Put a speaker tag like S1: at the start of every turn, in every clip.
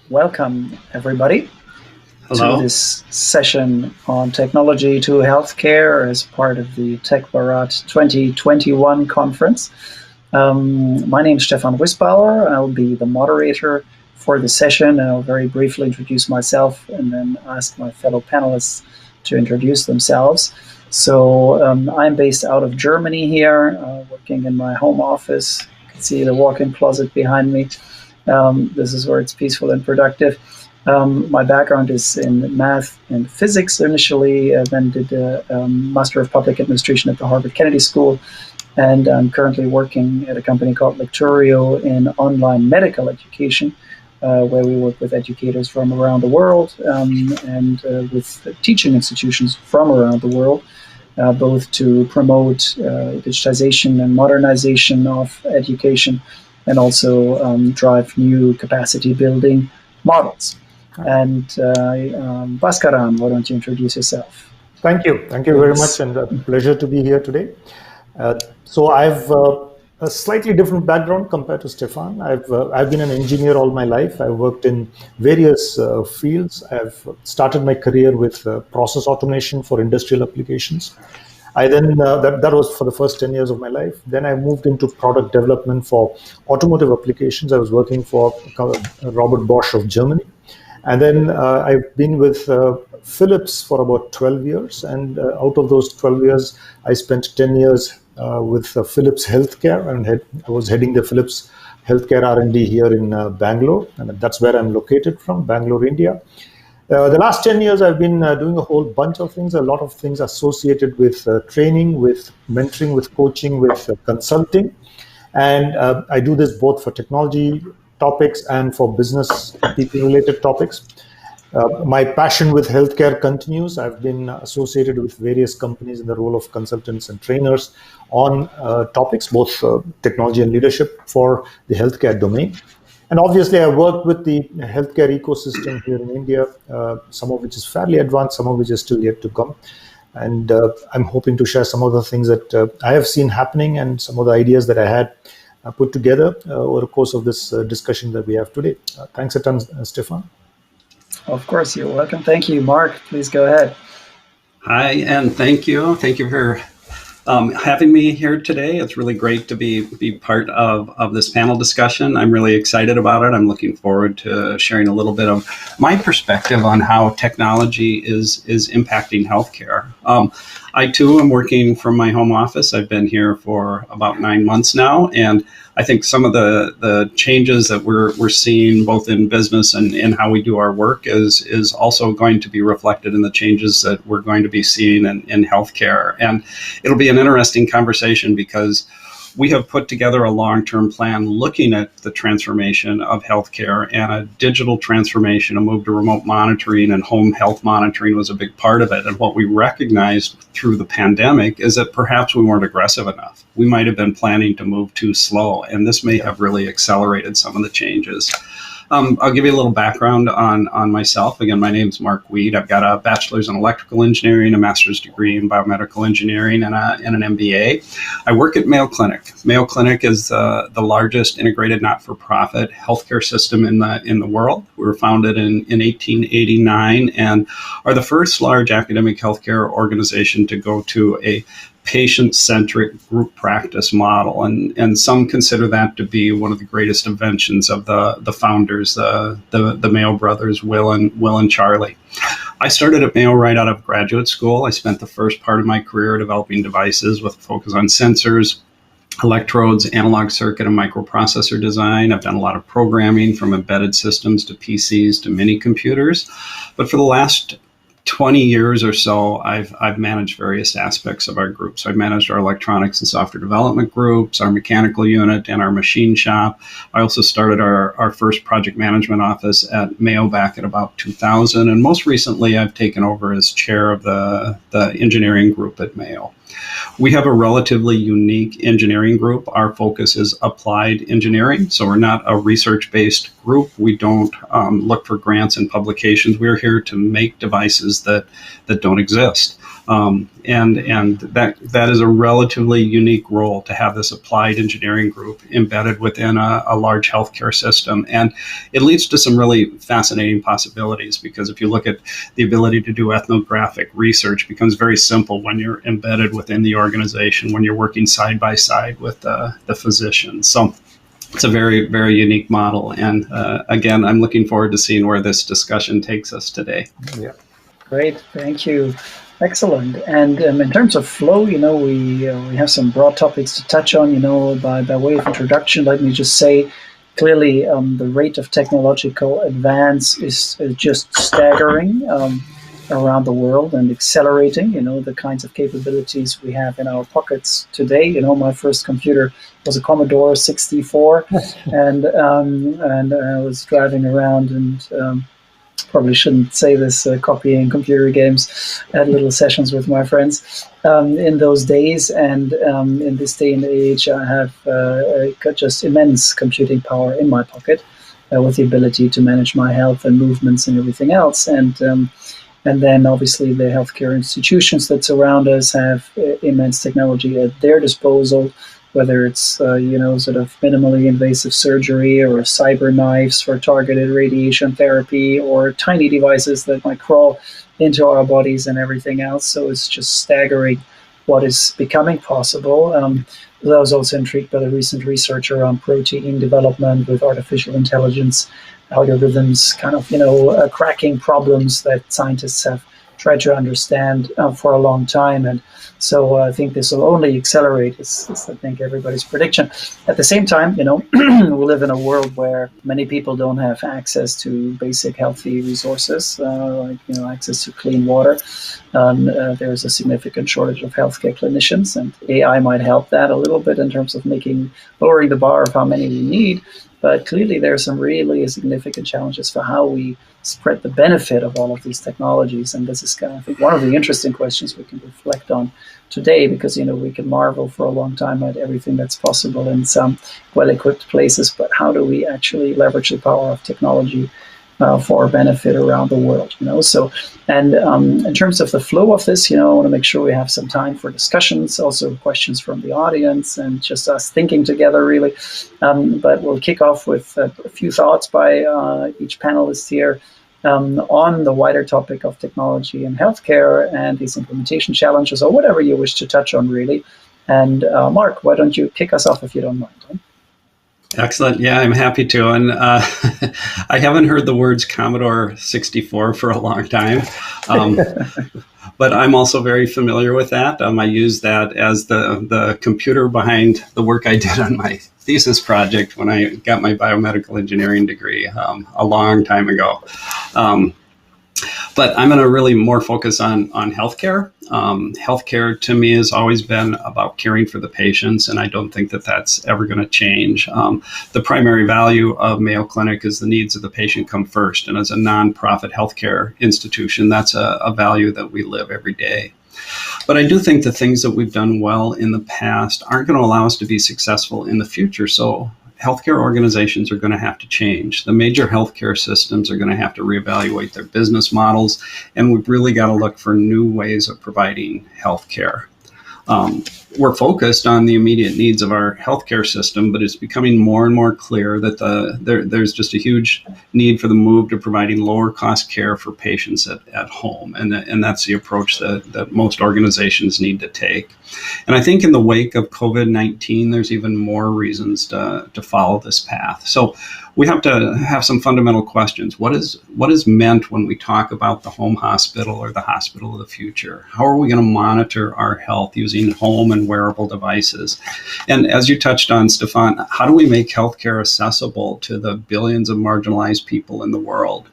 S1: welcome everybody
S2: Hello.
S1: to this session on technology to healthcare as part of the TechBharat 2021 conference. My name is Stefan Wisbauer. I'll be the moderator for the session, and I'll very briefly introduce myself and then ask my fellow panelists to introduce themselves. So I'm based out of Germany here, working in my home office. You can see the walk-in closet behind me. This is where it's peaceful and productive. My background is in math and physics initially, then did a Master of Public Administration at the Harvard Kennedy School, and I'm currently working at a company called Lecturio in online medical education, where we work with educators from around the world and with teaching institutions from around the world, both to promote digitization and modernization of education, and also drive new capacity building models. And Bhaskaran, why don't you introduce yourself?
S3: Thank you very much, and a pleasure to be here today. So I've a slightly different background compared to Stefan. I've been an engineer all my life. I've worked in various fields. I've started my career with process automation for industrial applications. I then, that was for the first 10 years of my life. Then I moved into product development for automotive applications. I was working for Robert Bosch of Germany. And then I've been with Philips for about 12 years. And out of those 12 years, I spent 10 years with Philips Healthcare. And I was heading the Philips Healthcare R&D here in Bangalore. And that's where I'm located from, Bangalore, India. The last 10 years, I've been doing a whole bunch of things, a lot of things associated with training, with mentoring, with coaching, with consulting. And I do this both for technology topics and for business people-related topics. My passion with healthcare continues. I've been associated with various companies in the role of consultants and trainers on topics, both technology and leadership for the healthcare domain. And obviously, I worked with the healthcare ecosystem here in India, some of which is fairly advanced, some of which is still yet to come. And I'm hoping to share some of the things that I have seen happening and some of the ideas that I had put together over the course of this discussion that we have today. Thanks a ton, Stefan.
S1: Of course, you're welcome. Thank you. Mark, please go ahead.
S2: Hi, and thank you. Thank you for having me here today. It's really great to be part of this panel discussion. I'm really excited about it. I'm looking forward to sharing a little bit of my perspective on how technology is impacting healthcare. I too am working from my home office. I've been here for about 9 months now, and I think some of the changes that we're seeing both in business and in how we do our work is also going to be reflected in the changes that we're going to be seeing in healthcare. And it'll be an interesting conversation because we have put together a long-term plan looking at the transformation of healthcare, and a digital transformation, a move to remote monitoring and home health monitoring was a big part of it. And what we recognized through the pandemic is that perhaps we weren't aggressive enough. We might have been planning to move too slow, and this may have really accelerated some of the changes. I'll give you a little background on myself. Again, my name is Mark Weed. I've got a bachelor's in electrical engineering, a master's degree in biomedical engineering, and an MBA. I work at Mayo Clinic. Mayo Clinic is the largest integrated not-for-profit healthcare system in the world. We were founded in 1889 and are the first large academic healthcare organization to go to a patient-centric group practice model, and some consider that to be one of the greatest inventions of the founders, the Mayo brothers, Will and Charlie. I started at Mayo right out of graduate school. I spent the first part of my career developing devices with a focus on sensors, electrodes, analog circuit, and microprocessor design. I've done a lot of programming from embedded systems to PCs to mini computers, but for the last 20 years or so, I've managed various aspects of our group. So I've managed our electronics and software development groups, our mechanical unit, and our machine shop. I also started our first project management office at Mayo back at about 2000. And most recently, I've taken over as chair of the engineering group at Mayo. We have a relatively unique engineering group. Our focus is applied engineering. So we're not a research-based group. We don't look for grants and publications. We're here to make devices that don't exist. And that is a relatively unique role to have this applied engineering group embedded within a large healthcare system. And it leads to some really fascinating possibilities, because if you look at the ability to do ethnographic research, becomes very simple when you're embedded within the organization, when you're working side by side with the physicians. So it's a very, very unique model. And again, I'm looking forward to seeing where this discussion takes us today.
S3: Yeah.
S1: Great, thank you. Excellent. And in terms of flow, we have some broad topics to touch on. By way of introduction, let me just say, clearly, the rate of technological advance is just staggering around the world and accelerating. The kinds of capabilities we have in our pockets today. My first computer was a Commodore 64, and I was driving around and probably shouldn't say this, copying computer games, had little sessions with my friends in those days. And in this day and age, I have got just immense computing power in my pocket with the ability to manage my health and movements and everything else. And then obviously the healthcare institutions that surround us have immense technology at their disposal, whether it's, sort of minimally invasive surgery or cyber knives for targeted radiation therapy, or tiny devices that might crawl into our bodies and everything else. So it's just staggering what is becoming possible. I was also intrigued by the recent research around protein development with artificial intelligence algorithms, kind of, cracking problems that scientists have tried to understand for a long time. And so I think this will only accelerate, is I think everybody's prediction. At the same time, we live in a world where many people don't have access to basic healthy resources, like access to clean water. There's a significant shortage of healthcare clinicians, and AI might help that a little bit in terms of lowering the bar of how many we need. But clearly, there are some really significant challenges for how we spread the benefit of all of these technologies. And this is I think, one of the interesting questions we can reflect on today, because, we can marvel for a long time at everything that's possible in some well-equipped places. But how do we actually leverage the power of technology for our benefit around the world? So, and in terms of the flow of this, I want to make sure we have some time for discussions, also questions from the audience, and just us thinking together, really. But we'll kick off with a few thoughts by each panelist here on the wider topic of technology and healthcare and these implementation challenges, or whatever you wish to touch on, really. And Mark, why don't you kick us off if you don't mind?
S2: Excellent. Yeah, I'm happy to. And I haven't heard the words Commodore 64 for a long time, but I'm also very familiar with that. I use that as the computer behind the work I did on my thesis project when I got my biomedical engineering degree a long time ago. But I'm going to really more focus on healthcare. Healthcare to me has always been about caring for the patients, and I don't think that that's ever going to change. The primary value of Mayo Clinic is the needs of the patient come first. And as a nonprofit healthcare institution, that's a value that we live every day. But I do think the things that we've done well in the past aren't going to allow us to be successful in the future. So healthcare organizations are going to have to change. The major healthcare systems are going to have to reevaluate their business models, and we've really got to look for new ways of providing healthcare. We're focused on the immediate needs of our healthcare system, but it's becoming more and more clear that there's just a huge need for the move to providing lower cost care for patients at home. And that's the approach that most organizations need to take. And I think in the wake of COVID-19, there's even more reasons to follow this path. So we have to have some fundamental questions. What is meant when we talk about the home hospital or the hospital of the future? How are we going to monitor our health using home and wearable devices? And as you touched on, Stefan, how do we make healthcare accessible to the billions of marginalized people in the world?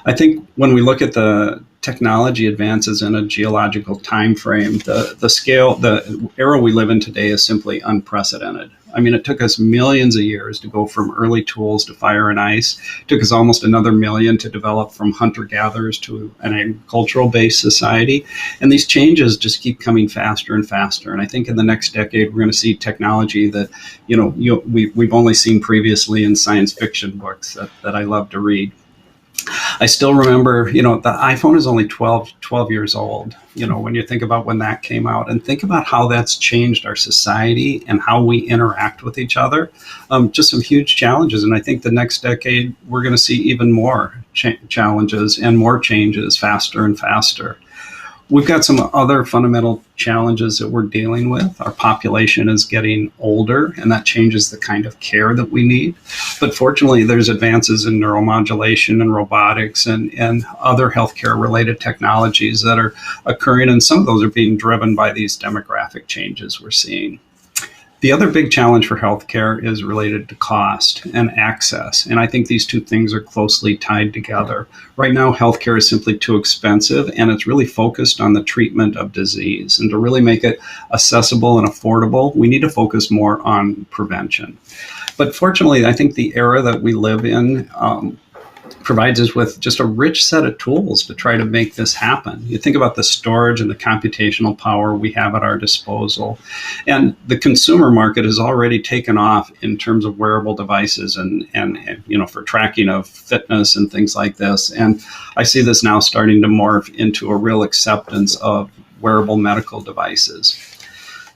S2: I think when we look at the technology advances in a geological time frame, the scale, the era we live in today is simply unprecedented. I mean, it took us millions of years to go from early tools to fire and ice. It took us almost another million to develop from hunter-gatherers to an agricultural-based society. And these changes just keep coming faster and faster. And I think in the next decade, we're going to see technology that, we've only seen previously in science fiction books that I love to read. I still remember, the iPhone is only 12 years old, when you think about when that came out, and think about how that's changed our society and how we interact with each other. Just some huge challenges. And I think the next decade, we're going to see even more challenges and more changes faster and faster. We've got some other fundamental challenges that we're dealing with. Our population is getting older, and that changes the kind of care that we need. But fortunately, there's advances in neuromodulation and robotics and other healthcare-related technologies that are occurring, and some of those are being driven by these demographic changes we're seeing. The other big challenge for healthcare is related to cost and access. And I think these two things are closely tied together. Right now, healthcare is simply too expensive, and it's really focused on the treatment of disease. And to really make it accessible and affordable, we need to focus more on prevention. But fortunately, I think the era that we live in provides us with just a rich set of tools to try to make this happen. You think about the storage and the computational power we have at our disposal. And the consumer market has already taken off in terms of wearable devices and for tracking of fitness and things like this. And I see this now starting to morph into a real acceptance of wearable medical devices.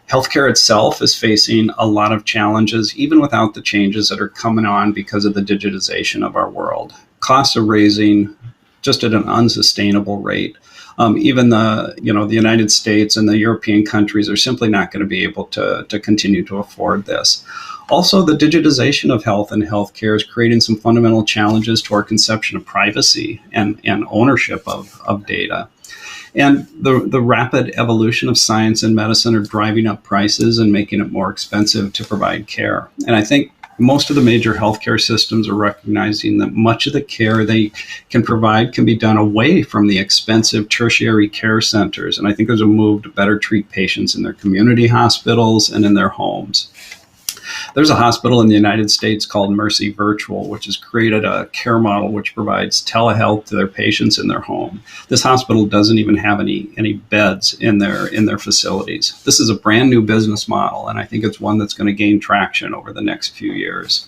S2: Healthcare itself is facing a lot of challenges, even without the changes that are coming on because of the digitization of our world. Costs are raising just at an unsustainable rate. Even the United States and the European countries are simply not going to be able to continue to afford this. Also, the digitization of health and healthcare is creating some fundamental challenges to our conception of privacy and ownership of data. And the rapid evolution of science and medicine are driving up prices and making it more expensive to provide care. And I think most of the major healthcare systems are recognizing that much of the care they can provide can be done away from the expensive tertiary care centers. And I think there's a move to better treat patients in their community hospitals and in their homes. There's a hospital in the United States called Mercy Virtual, which has created a care model which provides telehealth to their patients in their home. This hospital doesn't even have any beds in their facilities. This is a brand new business model, and I think it's one that's going to gain traction over the next few years.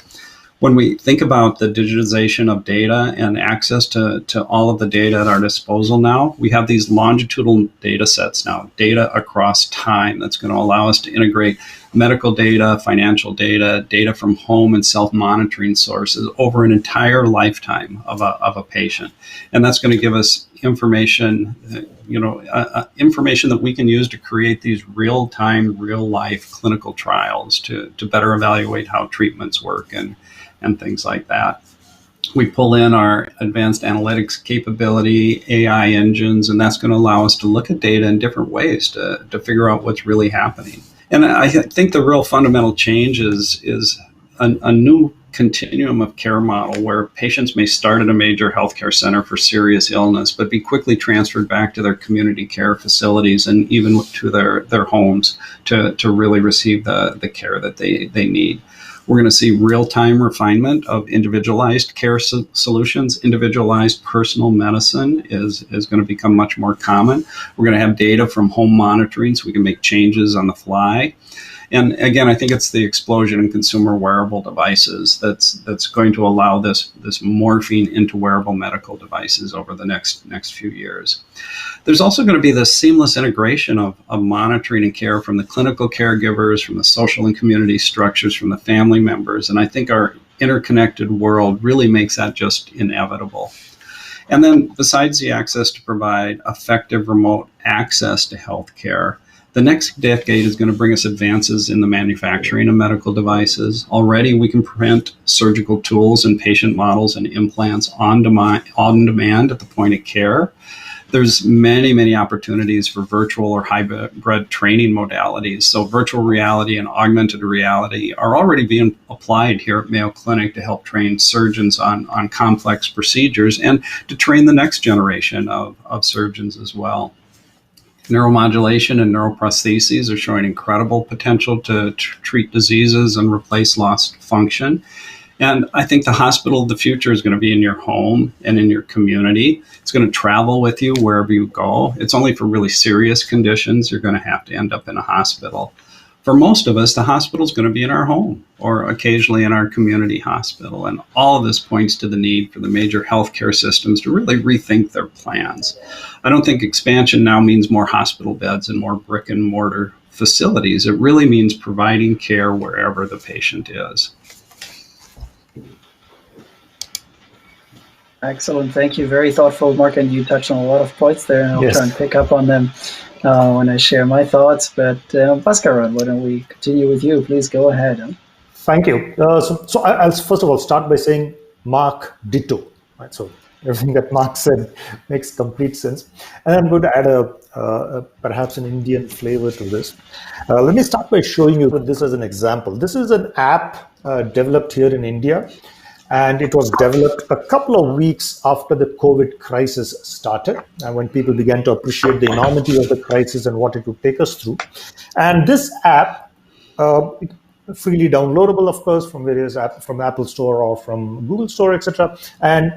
S2: When we think about the digitization of data and access to all of the data at our disposal now, we have these longitudinal data sets now, data across time that's going to allow us to integrate medical data, financial data, data from home and self-monitoring sources over an entire lifetime of a patient. And that's going to give us information, information that we can use to create these real-time, real-life clinical trials to better evaluate how treatments work and things like that. We pull in our advanced analytics capability, AI engines, and that's going to allow us to look at data in different ways to figure out what's really happening. And I think the real fundamental change is a new continuum of care model where patients may start at a major healthcare center for serious illness, but be quickly transferred back to their community care facilities and even to their homes to really receive the care that they need. We're going to see real-time refinement of individualized care solutions. Individualized personal medicine is going to become much more common. We're going to have data from home monitoring so we can make changes on the fly. And again, I think it's the explosion in consumer wearable devices that's going to allow this morphing into wearable medical devices over the next few years. There's also going to be this seamless integration of monitoring and care from the clinical caregivers, from the social and community structures, from the family members. And I think our interconnected world really makes that just inevitable. And then besides the access to provide effective remote access to healthcare, the next decade is going to bring us advances in the manufacturing of medical devices. Already, we can print surgical tools and patient models and implants on demand at the point of care. There's many opportunities for virtual or hybrid training modalities. So virtual reality and augmented reality are already being applied here at Mayo Clinic to help train surgeons on complex procedures and to train the next generation of surgeons as well. Neuromodulation and neuroprostheses are showing incredible potential to treat diseases and replace lost function. And I think the hospital of the future is going to be in your home and in your community. It's going to travel with you wherever you go. It's only for really serious conditions you're going to have to end up in a hospital. for most of us, the hospital is going to be in our home or occasionally in our community hospital. And all of this points to the need for the major healthcare systems to really rethink their plans. I don't think expansion now means more hospital beds and more brick and mortar facilities. It really means providing care wherever the patient is.
S1: Excellent. Thank you. Very thoughtful, Mark, and you touched on a lot of points there, and I'll try and pick up on them when I share my thoughts. But Bhaskaran, why don't we continue with you? Please go ahead.
S3: Thank you. So I'll first of all start by saying Mark ditto. Right? So everything that Mark said makes complete sense. And I'm going to add perhaps an Indian flavor to this. Let me start by showing you this as an example. This is an app developed here in India. And it was developed a couple of weeks after the COVID crisis started, when people began to appreciate the enormity of the crisis and what it would take us through. And this app, freely downloadable, of course, from various apps, from Apple Store or from Google Store, etc. And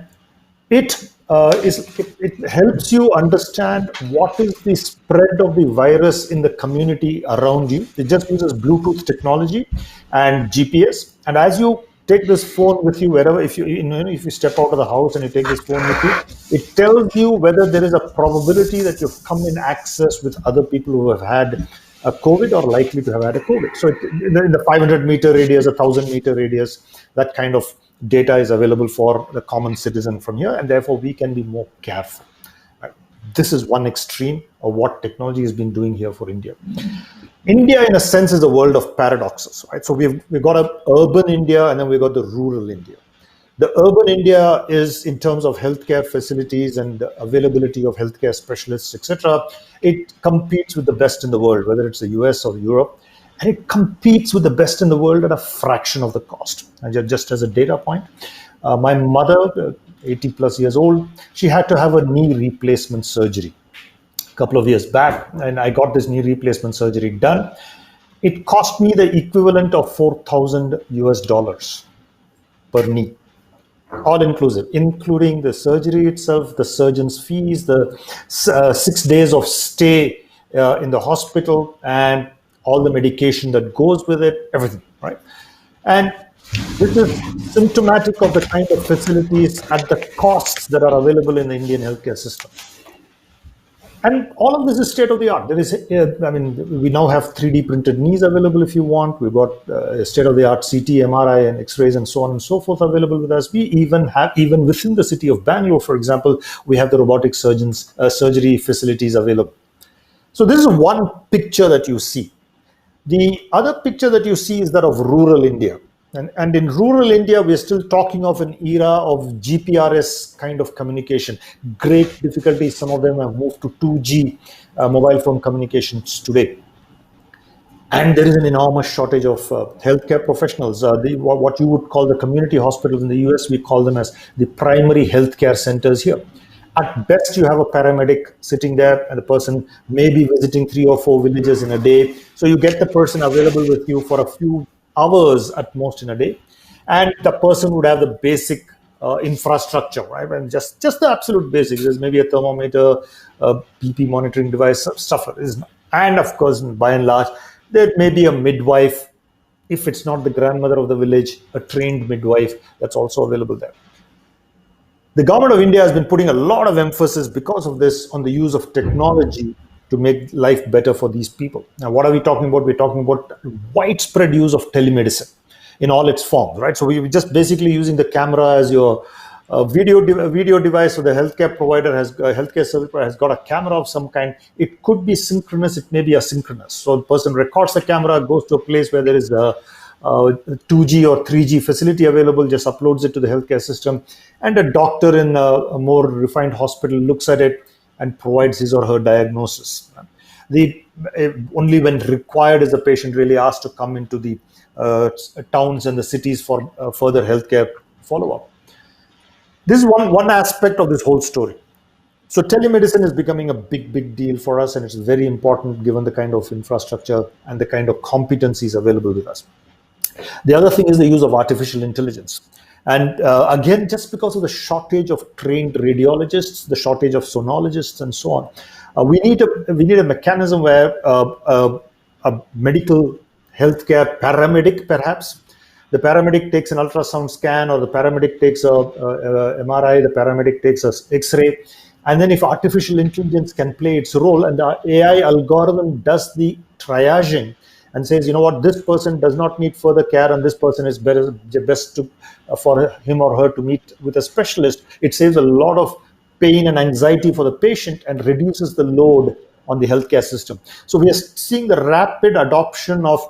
S3: it helps you understand what is the spread of the virus in the community around you. It just uses Bluetooth technology and GPS. And as you take this phone with you wherever, if you step out of the house and you take this phone with you, it tells you whether there is a probability that you've come in access with other people who have had a COVID or likely to have had a COVID. So in the 500-meter radius, 1,000-meter radius, that kind of data is available for the common citizen from here, and therefore we can be more careful. Right? This is one extreme of what technology has been doing here for India. India, in a sense, is a world of paradoxes, right? So we've got an urban India, and then we've got the rural India. The urban India is, in terms of healthcare facilities and the availability of healthcare specialists, etc., it competes with the best in the world, whether it's the US or Europe, and it competes with the best in the world at a fraction of the cost. And just as a data point, my mother, 80 plus years old, she had to have a knee replacement surgery couple of years back, and I got this knee replacement surgery done. It cost me the equivalent of $4,000 per knee, all inclusive, including the surgery itself, the surgeon's fees, the 6 days of stay in the hospital, and all the medication that goes with it, everything, right? And this is symptomatic of the kind of facilities at the costs that are available in the Indian healthcare system. And all of this is state of the art. There is, we now have 3D printed knees available if you want. We've got state of the art CT, MRI, and X-rays, and so on and so forth available with us. We even within the city of Bangalore, for example, we have the robotic surgery facilities available. So this is one picture that you see. The other picture that you see is that of rural India. And in rural India, we're still talking of an era of GPRS kind of communication. Great difficulty. Some of them have moved to 2G mobile phone communications today. And there is an enormous shortage of healthcare professionals. What you would call the community hospitals in the US, we call them as the primary healthcare centers here. At best, you have a paramedic sitting there, and the person may be visiting 3 or 4 villages in a day. So you get the person available with you for a few hours at most in a day, and the person would have the basic infrastructure, right? And just the absolute basics. There's maybe a thermometer, a BP monitoring device, stuff like this. And of course, by and large, there may be a midwife. If it's not the grandmother of the village, a trained midwife that's also available there. The government of India has been putting a lot of emphasis because of this on the use of technology to make life better for these people. Now, what are we talking about? We're talking about widespread use of telemedicine in all its forms, right? So we're just basically using the camera as your video device. So the healthcare provider healthcare service provider has got a camera of some kind. It could be synchronous, it may be asynchronous. So the person records the camera, goes to a place where there is a 2G or 3G facility available, just uploads it to the healthcare system, and a doctor in a more refined hospital looks at it and provides his or her diagnosis. Only when required is the patient really asked to come into the towns and the cities for further healthcare follow-up. This is one aspect of this whole story. So telemedicine is becoming a big deal for us, and it's very important given the kind of infrastructure and the kind of competencies available with us. The other thing is the use of artificial intelligence. And again, just because of the shortage of trained radiologists, the shortage of sonologists, and so on, we need a mechanism where a medical healthcare paramedic, perhaps. The paramedic takes an ultrasound scan, or the paramedic takes a MRI, the paramedic takes a X-ray. And then if artificial intelligence can play its role and the AI algorithm does the triaging and says, you know what, this person does not need further care and this person is best to, for him or her to meet with a specialist, it saves a lot of pain and anxiety for the patient and reduces the load on the healthcare system. So we are seeing the rapid adoption of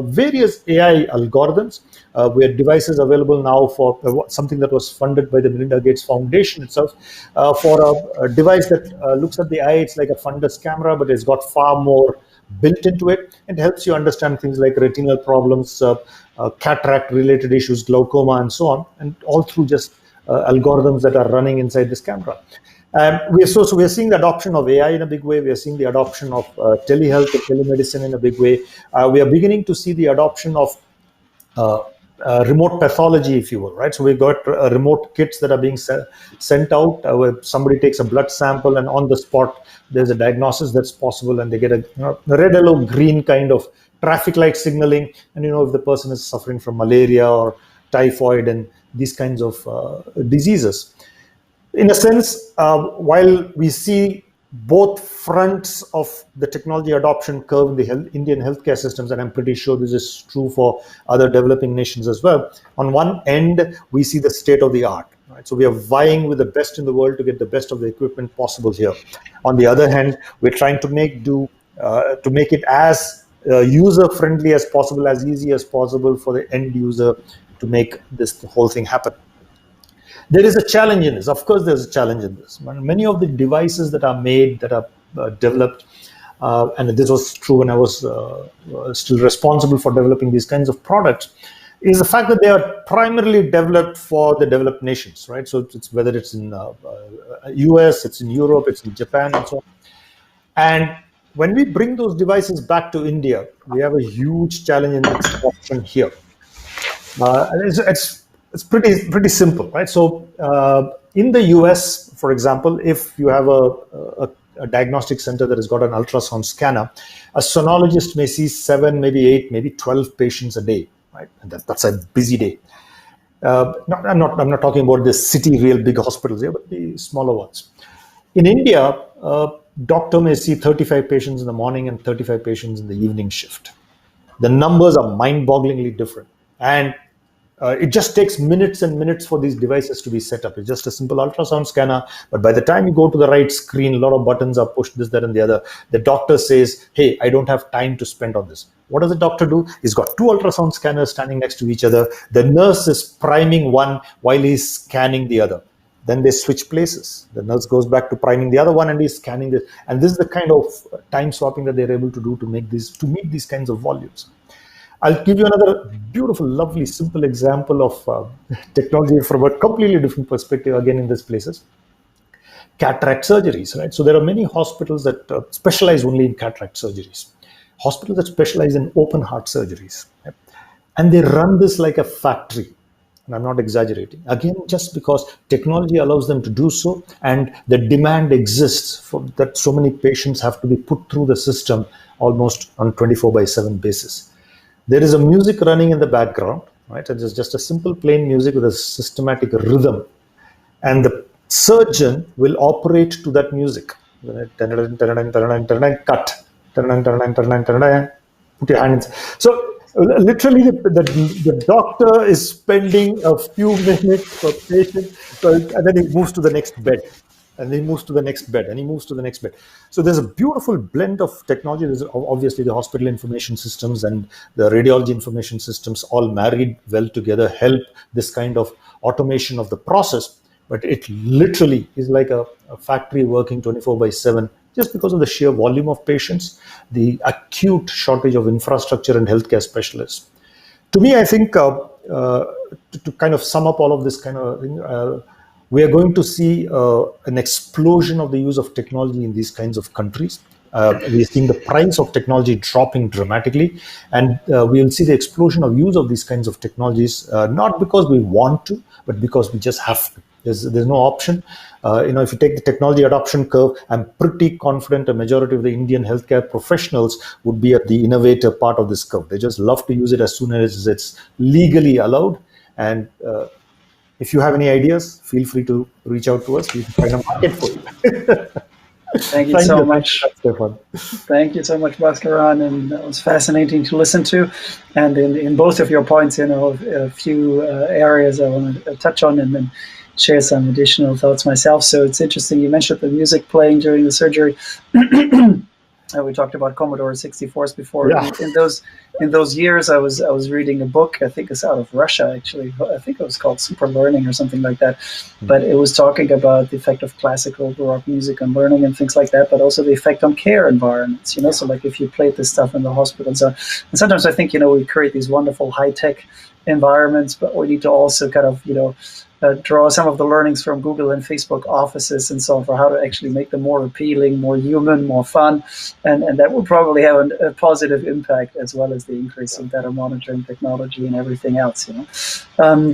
S3: various AI algorithms. We have devices available now for something that was funded by the Melinda Gates Foundation itself, for a device that looks at the eye. It's like a fundus camera, but it's got far more built into it. It helps you understand things like retinal problems, cataract-related issues, glaucoma, and so on, and all through just algorithms that are running inside this camera. We are seeing the adoption of AI in a big way. We are seeing the adoption of telehealth and telemedicine in a big way. We are beginning to see the adoption of remote pathology, if you will, right? So we've got remote kits that are being sent out where somebody takes a blood sample and on the spot there's a diagnosis that's possible, and they get a red, yellow, green kind of traffic light signaling, and if the person is suffering from malaria or typhoid and these kinds of diseases. In a sense, while we see both fronts of the technology adoption curve in the Indian healthcare systems, and I'm pretty sure this is true for other developing nations as well, on one end, we see the state of the art. Right? So we are vying with the best in the world to get the best of the equipment possible here. On the other hand, we're trying to make it as user-friendly as possible, as easy as possible for the end user to make this whole thing happen. There is a challenge in this. Of course, there's a challenge in this. Many of the devices that are made, that are developed, and this was true when I was still responsible for developing these kinds of products, is the fact that they are primarily developed for the developed nations, right? So it's whether it's in US, it's in Europe, it's in Japan, and so on. And when we bring those devices back to India, we have a huge challenge in its adoption here. It's pretty simple, right? So in the US, for example, if you have a diagnostic center that has got an ultrasound scanner, a sonologist may see 7, maybe 8, maybe 12 patients a day, right? And that's a busy day. I'm not talking about the city, real big hospitals here, but the smaller ones. In India, a doctor may see 35 patients in the morning and 35 patients in the evening shift. The numbers are mind-bogglingly different. And it just takes minutes and minutes for these devices to be set up. It's just a simple ultrasound scanner, but by the time you go to the right screen, a lot of buttons are pushed, this, that, and the other. The doctor says, hey, I don't have time to spend on this. What does the doctor do? He's got 2 ultrasound scanners standing next to each other. The nurse is priming one while he's scanning the other. Then they switch places. The nurse goes back to priming the other one and he's scanning this. And this is the kind of time swapping that they're able to do to meet these kinds of volumes. I'll give you another beautiful, lovely, simple example of technology from a completely different perspective, again, in these places. Cataract surgeries, right? So there are many hospitals that specialize only in cataract surgeries. Hospitals that specialize in open heart surgeries. Right? And they run this like a factory. And I'm not exaggerating. Again, just because technology allows them to do so, and the demand exists for that so many patients have to be put through the system almost on 24/7 basis. There is a music running in the background, right? It is just a simple plain music with a systematic rhythm. And the surgeon will operate to that music. Cut. Put your hands. So literally the doctor is spending a few minutes per patient, and then he moves to the next bed. And he moves to the next bed, and he moves to the next bed. So there's a beautiful blend of technology. There's obviously the hospital information systems and the radiology information systems all married well together help this kind of automation of the process. But it literally is like a factory working 24/7 just because of the sheer volume of patients, the acute shortage of infrastructure and healthcare specialists. To me, I think to kind of sum up all of this kind of thing, we are going to see an explosion of the use of technology in these kinds of countries. We're seeing the price of technology dropping dramatically, and we will see the explosion of use of these kinds of technologies, not because we want to, but because we just have to. There's no option. If you take the technology adoption curve, I'm pretty confident a majority of the Indian healthcare professionals would be at the innovator part of this curve. They just love to use it as soon as it's legally allowed. And if you have any ideas, feel free to reach out to us. We can find a market for it.
S1: Thank you so much.
S3: Stefan.
S1: Thank you so much, Bhaskaran, and that was fascinating to listen to. And in both of your points, a few areas I want to touch on and then share some additional thoughts myself. So it's interesting, you mentioned the music playing during the surgery. We talked about Commodore 64s before.
S3: Yeah.
S1: In those years, I was reading a book. I think it's out of Russia, actually. I think it was called Super Learning or something like that. But it was talking about the effect of classical Baroque music on learning and things like that, but also the effect on care environments. So like if you played this stuff in the hospital and so on. And sometimes I think we create these wonderful high-tech environments, but we need to also kind of draw some of the learnings from Google and Facebook offices and so on for how to actually make them more appealing, more human, more fun, and that will probably have a positive impact, as well as the increase in better monitoring technology and everything else.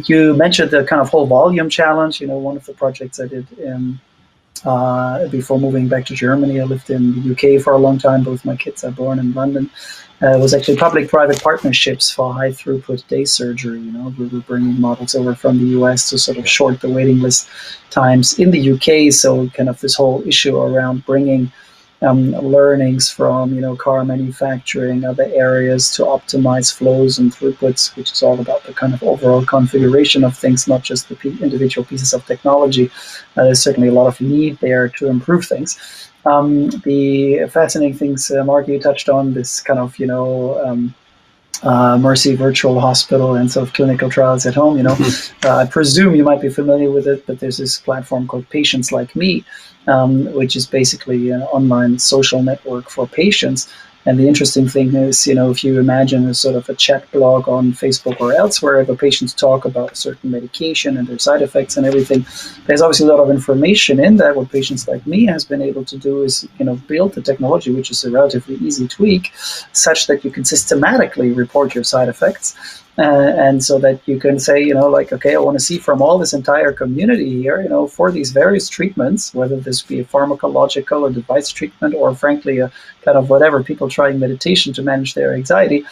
S1: You mentioned the kind of whole volume challenge. One of the projects I did before moving back to Germany, I lived in the UK for a long time. Both my kids are born in London. It was actually public-private partnerships for high-throughput day surgery. We were bringing models over from the US to sort of short the waiting list times in the UK. So kind of this whole issue around bringing learnings from car manufacturing, other areas to optimize flows and throughputs, which is all about the kind of overall configuration of things, not just the individual pieces of technology. There's certainly a lot of need there to improve things. The fascinating things, Mark, you touched on this kind of Mercy Virtual Hospital and sort of clinical trials at home. I presume you might be familiar with it, but there's this platform called Patients Like Me, which is basically an online social network for patients. And the interesting thing is, if you imagine a sort of a chat blog on Facebook or elsewhere, where patients talk about a certain medication and their side effects and everything, there's obviously a lot of information in that. What Patients Like Me has been able to do is, build the technology, which is a relatively easy tweak, such that you can systematically report your side effects. And so that you can say, okay, I want to see from all this entire community here, for these various treatments, whether this be a pharmacological or device treatment, or frankly, a kind of whatever, people trying meditation to manage their anxiety,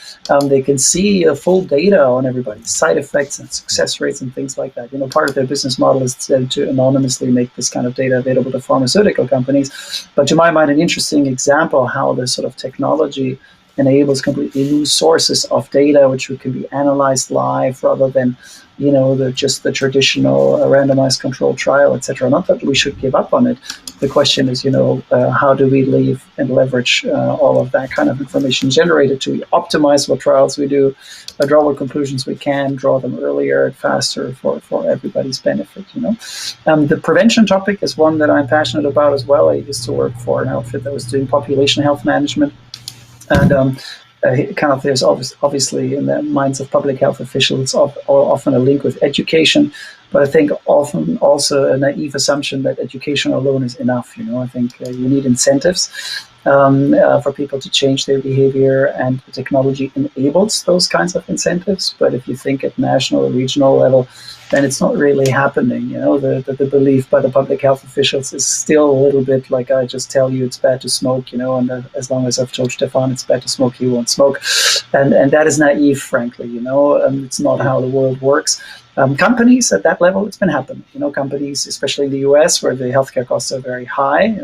S1: they can see full data on everybody's side effects and success rates and things like that. Part of their business model is to anonymously make this kind of data available to pharmaceutical companies. But to my mind, an interesting example how this sort of technology enables completely new sources of data, which can be analyzed live rather than, just the traditional randomized controlled trial, etc. Not that we should give up on it. The question is, how do we leave and leverage all of that kind of information generated to optimize what trials we do, draw what conclusions we can, draw them earlier and faster for everybody's benefit. The prevention topic is one that I'm passionate about as well. I used to work for an outfit that was doing population health management. And there's obviously in the minds of public health officials often a link with education, but I think often also a naive assumption that education alone is enough. I think you need incentives for people to change their behavior, and the technology enables those kinds of incentives. But if you think at national or regional level, then it's not really happening. The belief by the public health officials is still a little bit like, I just tell you it's bad to smoke, and as long as I've told Stefan it's bad to smoke, he won't smoke. And that is naive, frankly, it's not how the world works. Companies at that level, it's been happening. Companies, especially in the US, where the healthcare costs are very high.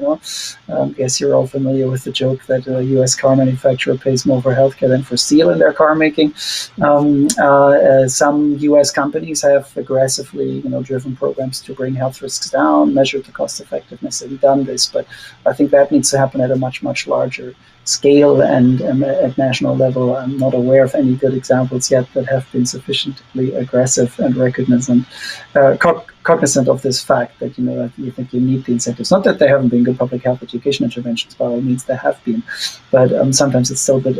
S1: I guess you're all familiar with the joke that a US car manufacturer pays more for healthcare than for steel in their car making. Some US companies have aggressively, driven programs to bring health risks down, measured the cost effectiveness, and done this. But I think that needs to happen at a much, much larger scale and at national level. I'm not aware of any good examples yet that have been sufficiently aggressive and recognizant, cognizant of this fact that you think you need the incentives. Not that there haven't been good public health education interventions, by all means there have been, but sometimes it's still a bit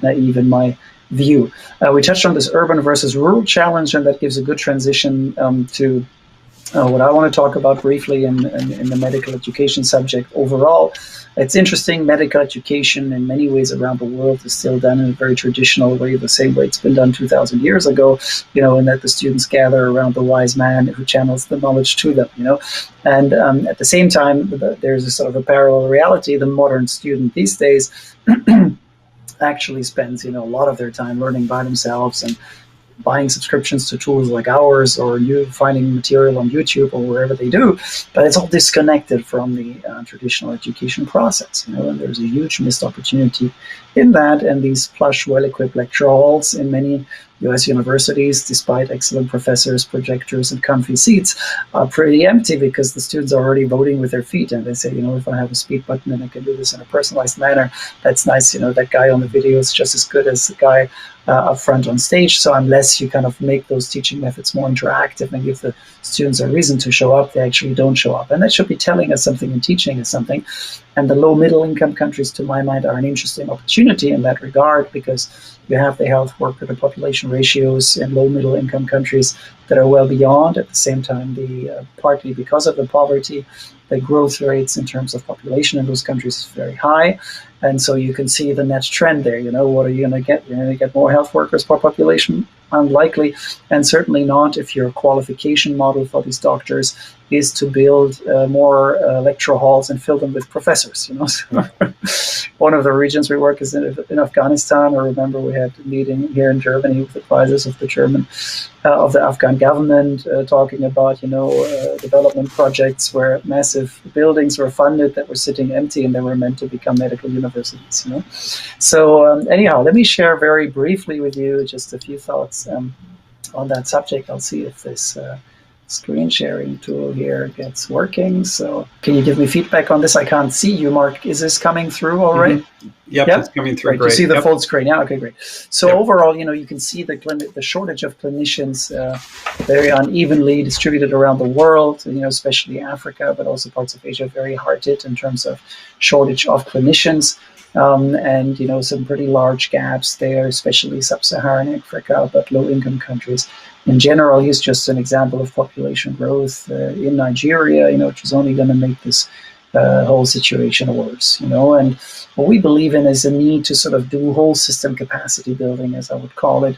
S1: naive in my view. We touched on this urban versus rural challenge, and that gives a good transition to What I want to talk about briefly in the medical education subject overall, it's interesting. Medical education in many ways around the world is still done in a very traditional way, the same way it's been done 2,000 years ago, and that the students gather around the wise man who channels the knowledge to them, And at the same time, there's a sort of a parallel reality. The modern student these days actually spends, a lot of their time learning by themselves and buying subscriptions to tools like ours, or you finding material on YouTube or wherever they do, but it's all disconnected from the traditional education process, and there's a huge missed opportunity in that. And these plush, well-equipped lecture halls in many US universities, despite excellent professors, projectors, and comfy seats, are pretty empty because the students are already voting with their feet, and they say, if I have a speed button and I can do this in a personalized manner, that's nice. That guy on the video is just as good as the guy up front on stage. So unless you kind of make those teaching methods more interactive and give the students a reason to show up, they actually don't show up. And that should be telling us something and teaching us something. And the low middle income countries, to my mind, are an interesting opportunity in that regard, because you have the health worker to population ratios in low middle income countries that are well beyond. At the same time, partly because of the poverty, the growth rates in terms of population in those countries is very high. And so you can see the net trend there. What are you going to get? You're going to get more health workers per population? Unlikely. And certainly not if your qualification model for these doctors is to build more lecture halls and fill them with professors. One of the regions we work is in Afghanistan. I remember we had a meeting here in Germany with the advisors of the Afghan government, talking about development projects where massive buildings were funded that were sitting empty, and they were meant to become medical universities. So anyhow, let me share very briefly with you just a few thoughts on that subject. I'll see if this screen sharing tool here gets working. So can you give me feedback on this? I can't see you, Mark. Is this coming through all right?
S2: Mm-hmm. Yep, it's coming through.
S1: Great. You see the full screen. Yeah, okay, great. So overall, you can see the shortage of clinicians very unevenly distributed around the world, especially Africa, but also parts of Asia, very hard hit in terms of shortage of clinicians. And some pretty large gaps there, especially sub-Saharan Africa, but low-income countries in general. Here's just an example of population growth in Nigeria, which is only going to make this whole situation worse. And what we believe in is a need to sort of do whole system capacity building, as I would call it.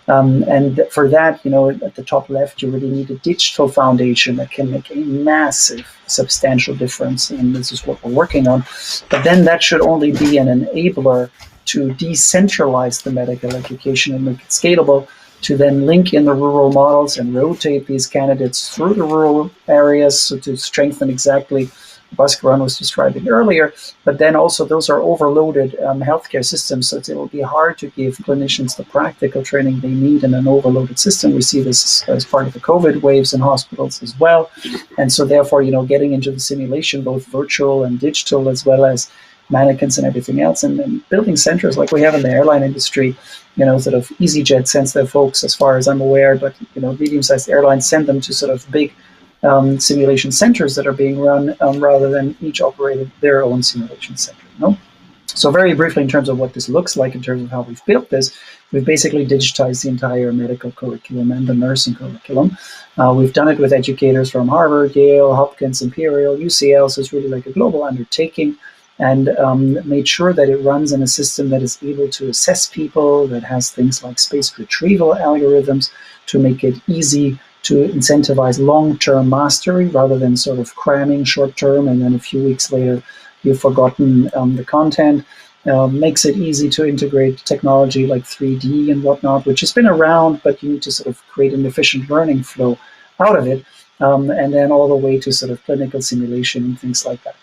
S1: And for that, at the top left, you really need a digital foundation that can make a massive, substantial difference. And this is what we're working on. But then that should only be an enabler to decentralize the medical education and make it scalable, to then link in the rural models and rotate these candidates through the rural areas, so to strengthen exactly Bhaskaran was describing earlier. But then also those are overloaded healthcare systems, so it will be hard to give clinicians the practical training they need in an overloaded system. We see this as part of the COVID waves in hospitals as well. And so therefore, getting into the simulation, both virtual and digital, as well as mannequins and everything else, and then building centers like we have in the airline industry. Sort of EasyJet sends their folks, as far as I'm aware, but medium-sized airlines send them to sort of big simulation centers that are being run rather than each operating their own simulation center. So very briefly, in terms of what this looks like, in terms of how we've built this, we've basically digitized the entire medical curriculum and the nursing curriculum. We've done it with educators from Harvard, Yale, Hopkins, Imperial, UCL, so it's really like a global undertaking, and made sure that it runs in a system that is able to assess people, that has things like spaced retrieval algorithms to make it easy to incentivize long-term mastery rather than sort of cramming short-term and then a few weeks later you've forgotten the content. Makes it easy to integrate technology like 3D and whatnot, which has been around, but you need to sort of create an efficient learning flow out of it. And then all the way to sort of clinical simulation and things like that,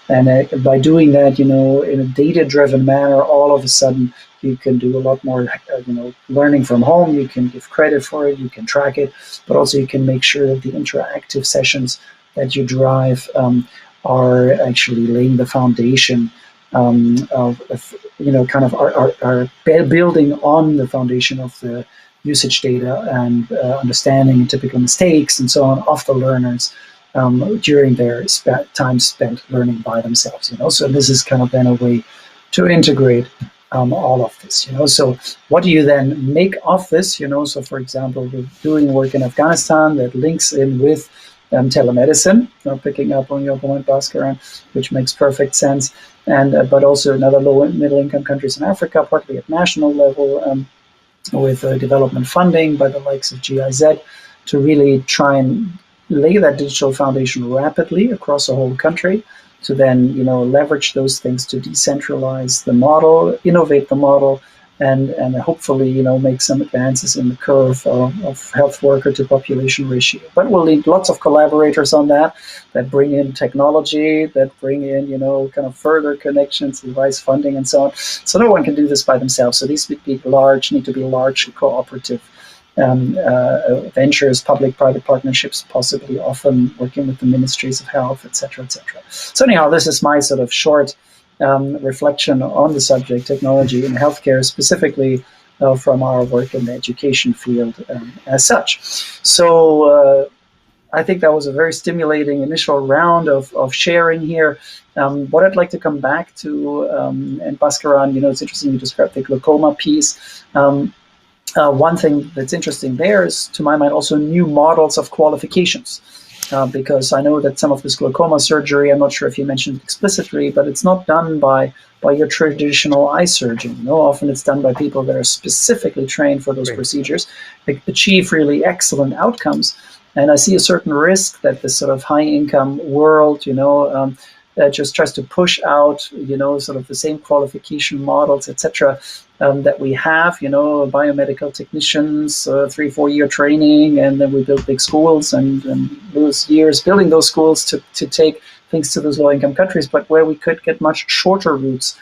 S1: and by doing that, in a data-driven manner, all of a sudden you can do a lot more, learning from home. You can give credit for it, you can track it, but also you can make sure that the interactive sessions that you drive are actually laying the foundation of are building on the foundation of the usage data and understanding typical mistakes and so on of the learners during their time spent learning by themselves. So this is kind of then a way to integrate all of this. So what do you then make of this? So for example, we're doing work in Afghanistan that links in with telemedicine, picking up on your point, Bhaskaran, which makes perfect sense. And but also in other low and middle income countries in Africa, partly at national level, with development funding by the likes of GIZ, to really try and lay that digital foundation rapidly across the whole country, to then leverage those things to decentralize the model, innovate the model, and hopefully make some advances in the curve of health worker to population ratio. But we'll need lots of collaborators on that bring in technology, that bring in kind of further connections, device funding, and so on. So no one can do this by themselves. So these need to be large cooperative ventures, public-private partnerships, possibly often working with the ministries of health, etc., etc. So anyhow, this is my sort of short reflection on the subject, technology in healthcare, specifically from our work in the education field as such. So I think that was a very stimulating initial round of sharing here. What I'd like to come back to, and Bhaskaran, it's interesting you described the glaucoma piece. One thing that's interesting there is, to my mind, also new models of qualifications. Because I know that some of this glaucoma surgery, I'm not sure if you mentioned it explicitly, but it's not done by your traditional eye surgeon. Often it's done by people that are specifically trained for those procedures, achieve really excellent outcomes. And I see a certain risk that this sort of high-income world, just tries to push out, sort of the same qualification models, etc., that we have, biomedical technicians, 3-4 year training, and then we build big schools and lose years building those schools to take things to those low-income countries, but where we could get much shorter routes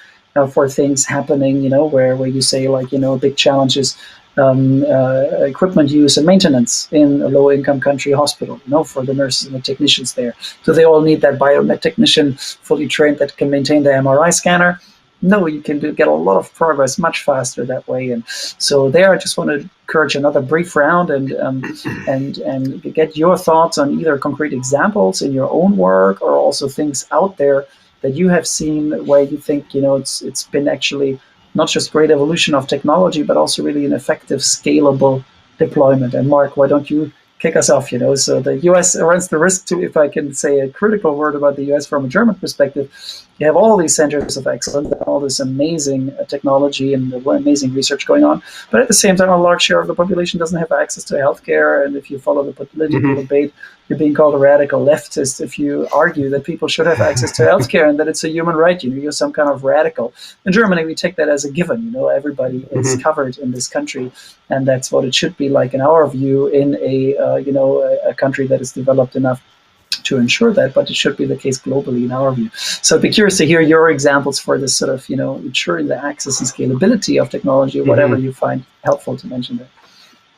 S1: for things happening, where you say, like, a big challenge is equipment use and maintenance in a low-income country hospital, for the nurses and the technicians there. Do they all need that biomed technician fully trained that can maintain the MRI scanner? No, you can get a lot of progress much faster that way. And so there, I just want to encourage another brief round and get your thoughts on either concrete examples in your own work, or also things out there that you have seen where you think, it's been actually not just great evolution of technology, but also really an effective, scalable deployment. And Mark, why don't you kick us off? So the US runs the risk to, if I can say a critical word about the US from a German perspective, you have all these centers of excellence, all this amazing technology and amazing research going on. But at the same time, a large share of the population doesn't have access to healthcare. And if you follow the political debate, you're being called a radical leftist if you argue that people should have access to healthcare and that it's a human right. You're some kind of radical. In Germany, we take that as a given. Everybody is covered in this country, and that's what it should be like, in our view, in a country that is developed enough to ensure that, but it should be the case globally in our view. So I'd be curious to hear your examples for this sort of, ensuring the access and scalability of technology, whatever you find helpful to mention there.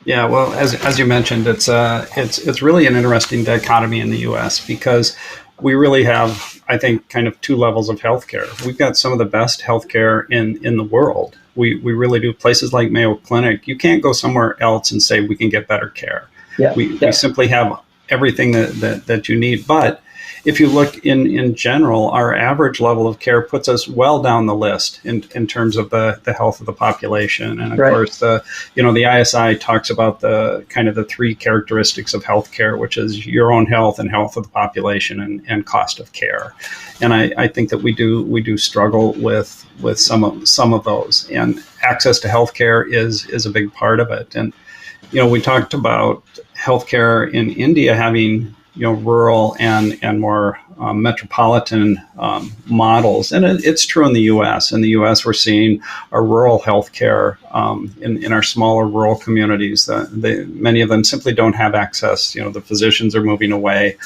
S2: Yeah, well, as you mentioned, it's really an interesting dichotomy in the U.S. because we really have, I think, kind of two levels of healthcare. We've got some of the best healthcare in the world. We really do. Places like Mayo Clinic, you can't go somewhere else and say we can get better care. We simply have everything that you need. But if you look in general, our average level of care puts us well down the list in terms of the health of the population. And of course, the ISI talks about the kind of the three characteristics of healthcare, which is your own health and health of the population and cost of care. And I think that we do struggle with some of those. And access to healthcare is a big part of it. And we talked about healthcare in India having rural and more metropolitan models, and it's true in the U.S. In the U.S., we're seeing a rural healthcare in our smaller rural communities. Many of them simply don't have access. The physicians are moving away.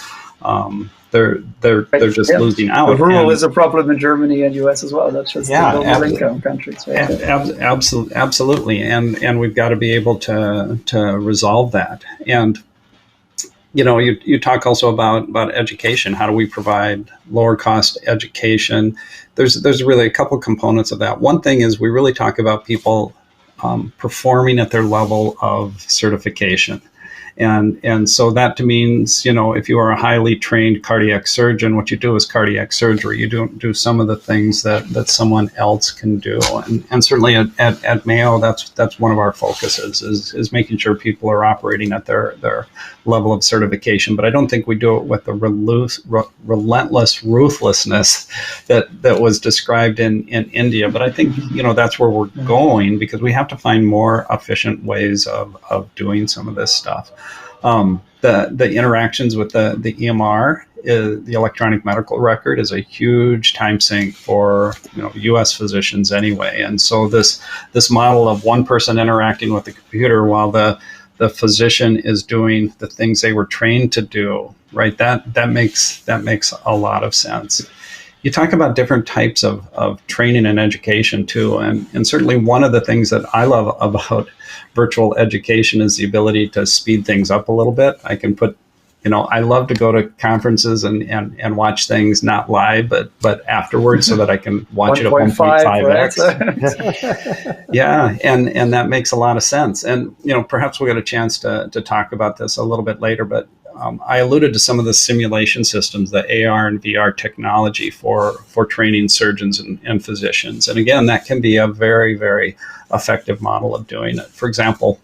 S2: They're just losing out.
S1: The rural is a problem in Germany and U.S. as well. That's just the low income countries, right?
S2: Absolutely, and we've got to be able to resolve that. And you talk also about education. How do we provide lower cost education? There's really a couple components of that. One thing is we really talk about people performing at their level of certification. And so that means, if you are a highly trained cardiac surgeon, what you do is cardiac surgery. You don't do some of the things that someone else can do. And certainly at Mayo, that's one of our focuses is making sure people are operating at their level of certification. But I don't think we do it with the relentless ruthlessness that was described in India. But I think, that's where we're going, because we have to find more efficient ways of doing some of this stuff. The interactions with the EMR, the electronic medical record, is a huge time sink for U.S. physicians anyway. And so this model of one person interacting with the computer while the physician is doing the things they were trained to do, right? That makes a lot of sense. You talk about different types of training and education too, and certainly one of the things that I love about virtual education is the ability to speed things up a little bit. I can put, I love to go to conferences and watch things not live, but afterwards, so that I can watch it at 1.5x. Right? Yeah, and that makes a lot of sense. And perhaps we'll get a chance to talk about this a little bit later, but I alluded to some of the simulation systems, the AR and VR technology for training surgeons and physicians. And again, that can be a very, very effective model of doing it. For example,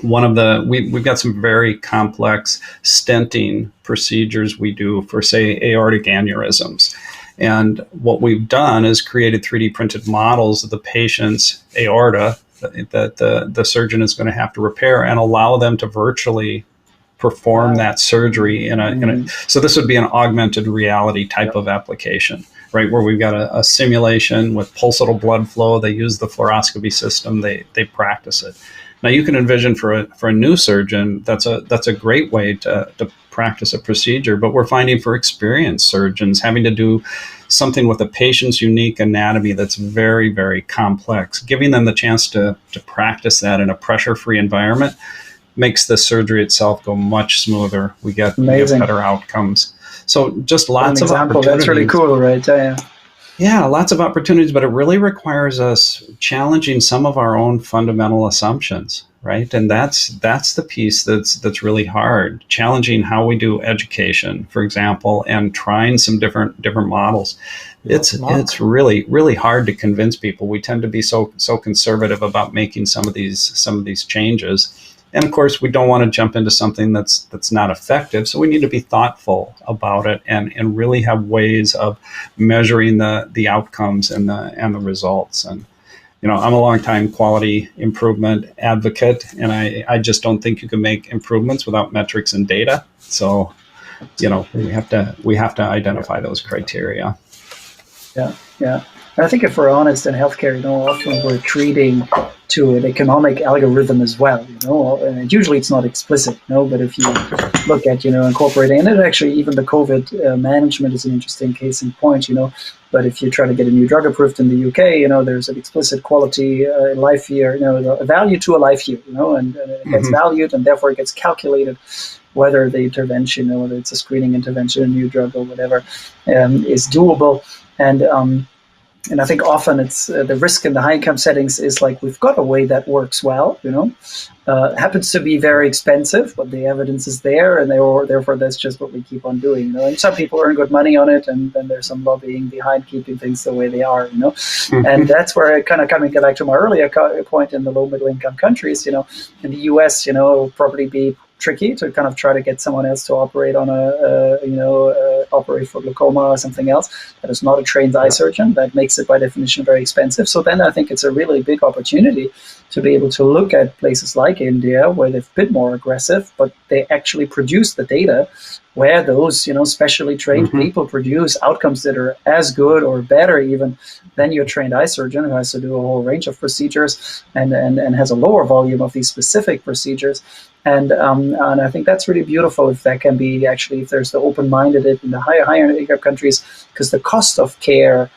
S2: we've got some very complex stenting procedures we do for, say, aortic aneurysms. And what we've done is created 3D printed models of the patient's aorta that the surgeon is going to have to repair, and allow them to virtually perform that surgery in a so this would be an augmented reality type of application, right, where we've got a simulation with pulsatile blood flow. They use the fluoroscopy system. They practice it. Now you can envision for a new surgeon, that's a great way to practice a procedure. But we're finding for experienced surgeons, having to do something with a patient's unique anatomy that's very, very complex, giving them the chance to practice that in a pressure-free environment makes the surgery itself go much smoother. We get better outcomes. So just lots of opportunities.
S1: That's really cool, right?
S2: Yeah, lots of opportunities, but it really requires us challenging some of our own fundamental assumptions, right? And that's the piece that's really hard. Challenging how we do education, for example, and trying some different models. It's really, really hard to convince people. We tend to be so conservative about making some of these changes. And of course, we don't want to jump into something that's not effective. So we need to be thoughtful about it and really have ways of measuring the outcomes and the results. And I'm a longtime quality improvement advocate, and I just don't think you can make improvements without metrics and data. So we have to identify those criteria.
S1: Yeah. And I think if we're honest in healthcare, often we're treating to an economic algorithm as well, and usually it's not explicit, but if you look at, incorporating, and it actually, even the COVID management is an interesting case in point, but if you try to get a new drug approved in the UK, there's an explicit quality life year, a value to a life year, and it gets valued, and therefore it gets calculated whether the intervention, whether it's a screening intervention, a new drug or whatever, is doable. And I think often it's the risk in the high income settings is like, we've got a way that works well, happens to be very expensive, but the evidence is there, and therefore that's just what we keep on doing. And some people earn good money on it, and then there's some lobbying behind keeping things the way they are, And that's where I kind of coming back to my earlier point in the low middle income countries, in the US, it will probably be tricky to kind of try to get someone else to operate on operate for glaucoma or something else that is not a trained eye surgeon. That makes it by definition very expensive. So then I think it's a really big opportunity to be able to look at places like India, where they've been more aggressive, but they actually produce the data where those, specially trained people produce outcomes that are as good or better even than your trained eye surgeon, who has to do a whole range of procedures and has a lower volume of these specific procedures. And I think that's really beautiful if that can be actually, if there's the open-minded in the higher income countries, because the cost of care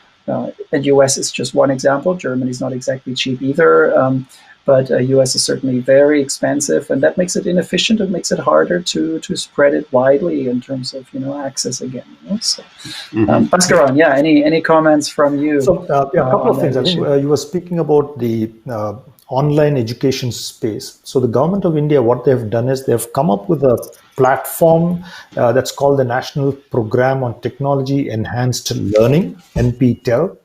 S1: in US is just one example. Germany's not exactly cheap either. But US is certainly very expensive, and that makes it inefficient. It makes it harder to spread it widely in terms of access again. So, Bhaskaran, any comments from you?
S3: So a couple of things. I think you were speaking about the online education space. So the government of India, what they have done is they have come up with a platform that's called the National Program on Technology Enhanced Learning, NPTEL.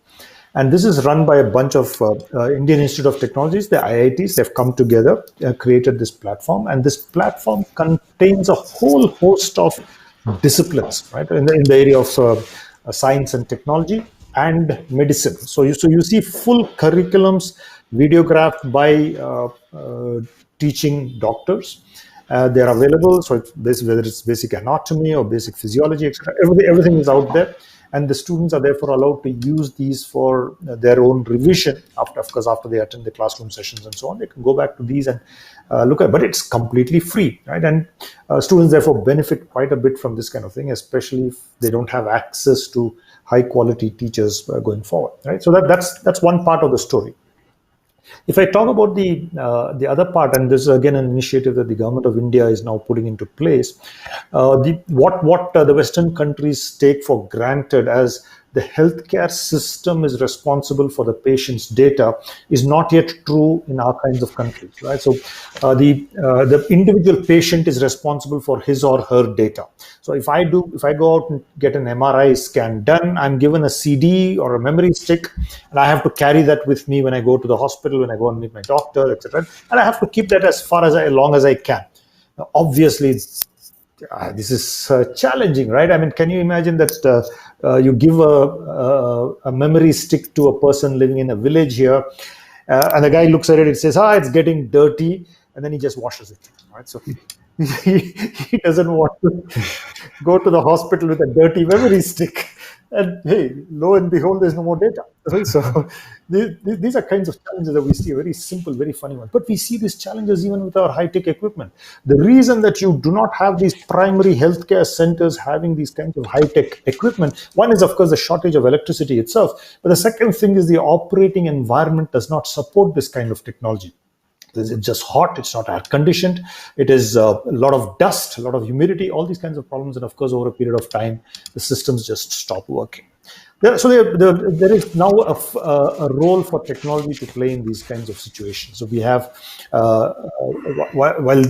S3: And this is run by a bunch of Indian Institute of Technologies, the IITs. They've come together, created this platform. And this platform contains a whole host of disciplines, right, in the area of science and technology and medicine. So you see full curriculums videographed by teaching doctors. They're available, so whether it's basic anatomy or basic physiology, etc. Everything is out there, and the students are therefore allowed to use these for their own revision. After they attend the classroom sessions and so on, they can go back to these and look at. But it's completely free, right? And students therefore benefit quite a bit from this kind of thing, especially if they don't have access to high quality teachers going forward, right? So that's one part of the story. If I talk about the other part, and this is again an initiative that the government of India is now putting into place, what the Western countries take for granted as the healthcare system is responsible for the patient's data is not yet true in our kinds of countries, right? So the individual patient is responsible for his or her data. So if I go out and get an MRI scan done, I'm given a CD or a memory stick, and I have to carry that with me when I go to the hospital, when I go and meet my doctor, etc. And I have to keep that as long as I can. Now, obviously, this is challenging, right? I mean, can you imagine that you give a memory stick to a person living in a village here, and the guy looks at it, it says, it's getting dirty, and then he just washes it, right? So he doesn't want to go to the hospital with a dirty memory stick. And hey, lo and behold, there's no more data. Right? So these are kinds of challenges that we see, a very simple, very funny one. But we see these challenges even with our high-tech equipment. The reason that you do not have these primary healthcare centers having these kinds of high-tech equipment, one is, of course, the shortage of electricity itself. But the second thing is the operating environment does not support this kind of technology. It's just hot, it's not air conditioned, it is a lot of dust, a lot of humidity, all these kinds of problems. And of course, over a period of time, the systems just stop working. There is now a role for technology to play in these kinds of situations. So we have, while,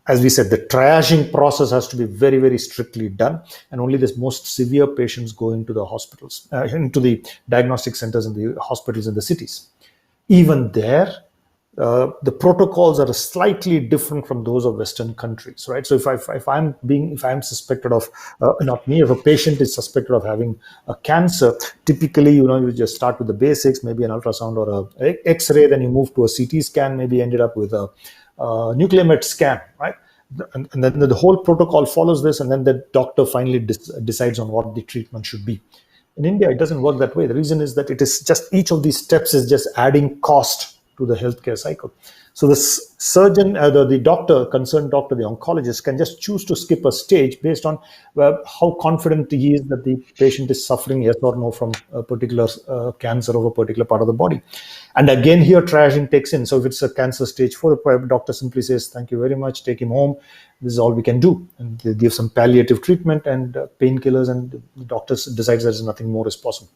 S3: as we said, the triaging process has to be very, very strictly done, and only the most severe patients go into the hospitals, into the diagnostic centers in the hospitals in the cities. Even there, the protocols are slightly different from those of Western countries, right? So if I'm suspected of, not me, if a patient is suspected of having a cancer, typically, you just start with the basics, maybe an ultrasound or a X-ray, then you move to a CT scan, maybe ended up with a nuclear med scan, right? And then the whole protocol follows this, and then the doctor finally decides on what the treatment should be. In India, it doesn't work that way. The reason is that it is just each of these steps is just adding cost to the healthcare cycle. So the surgeon, the doctor, concerned doctor, the oncologist can just choose to skip a stage based on how confident he is that the patient is suffering, yes or no, from a particular cancer of a particular part of the body. And again, here triaging takes in. So if it's a cancer stage 4, the doctor simply says, thank you very much, take him home. This is all we can do. And they give some palliative treatment and painkillers, and the doctor decides there's nothing more is possible.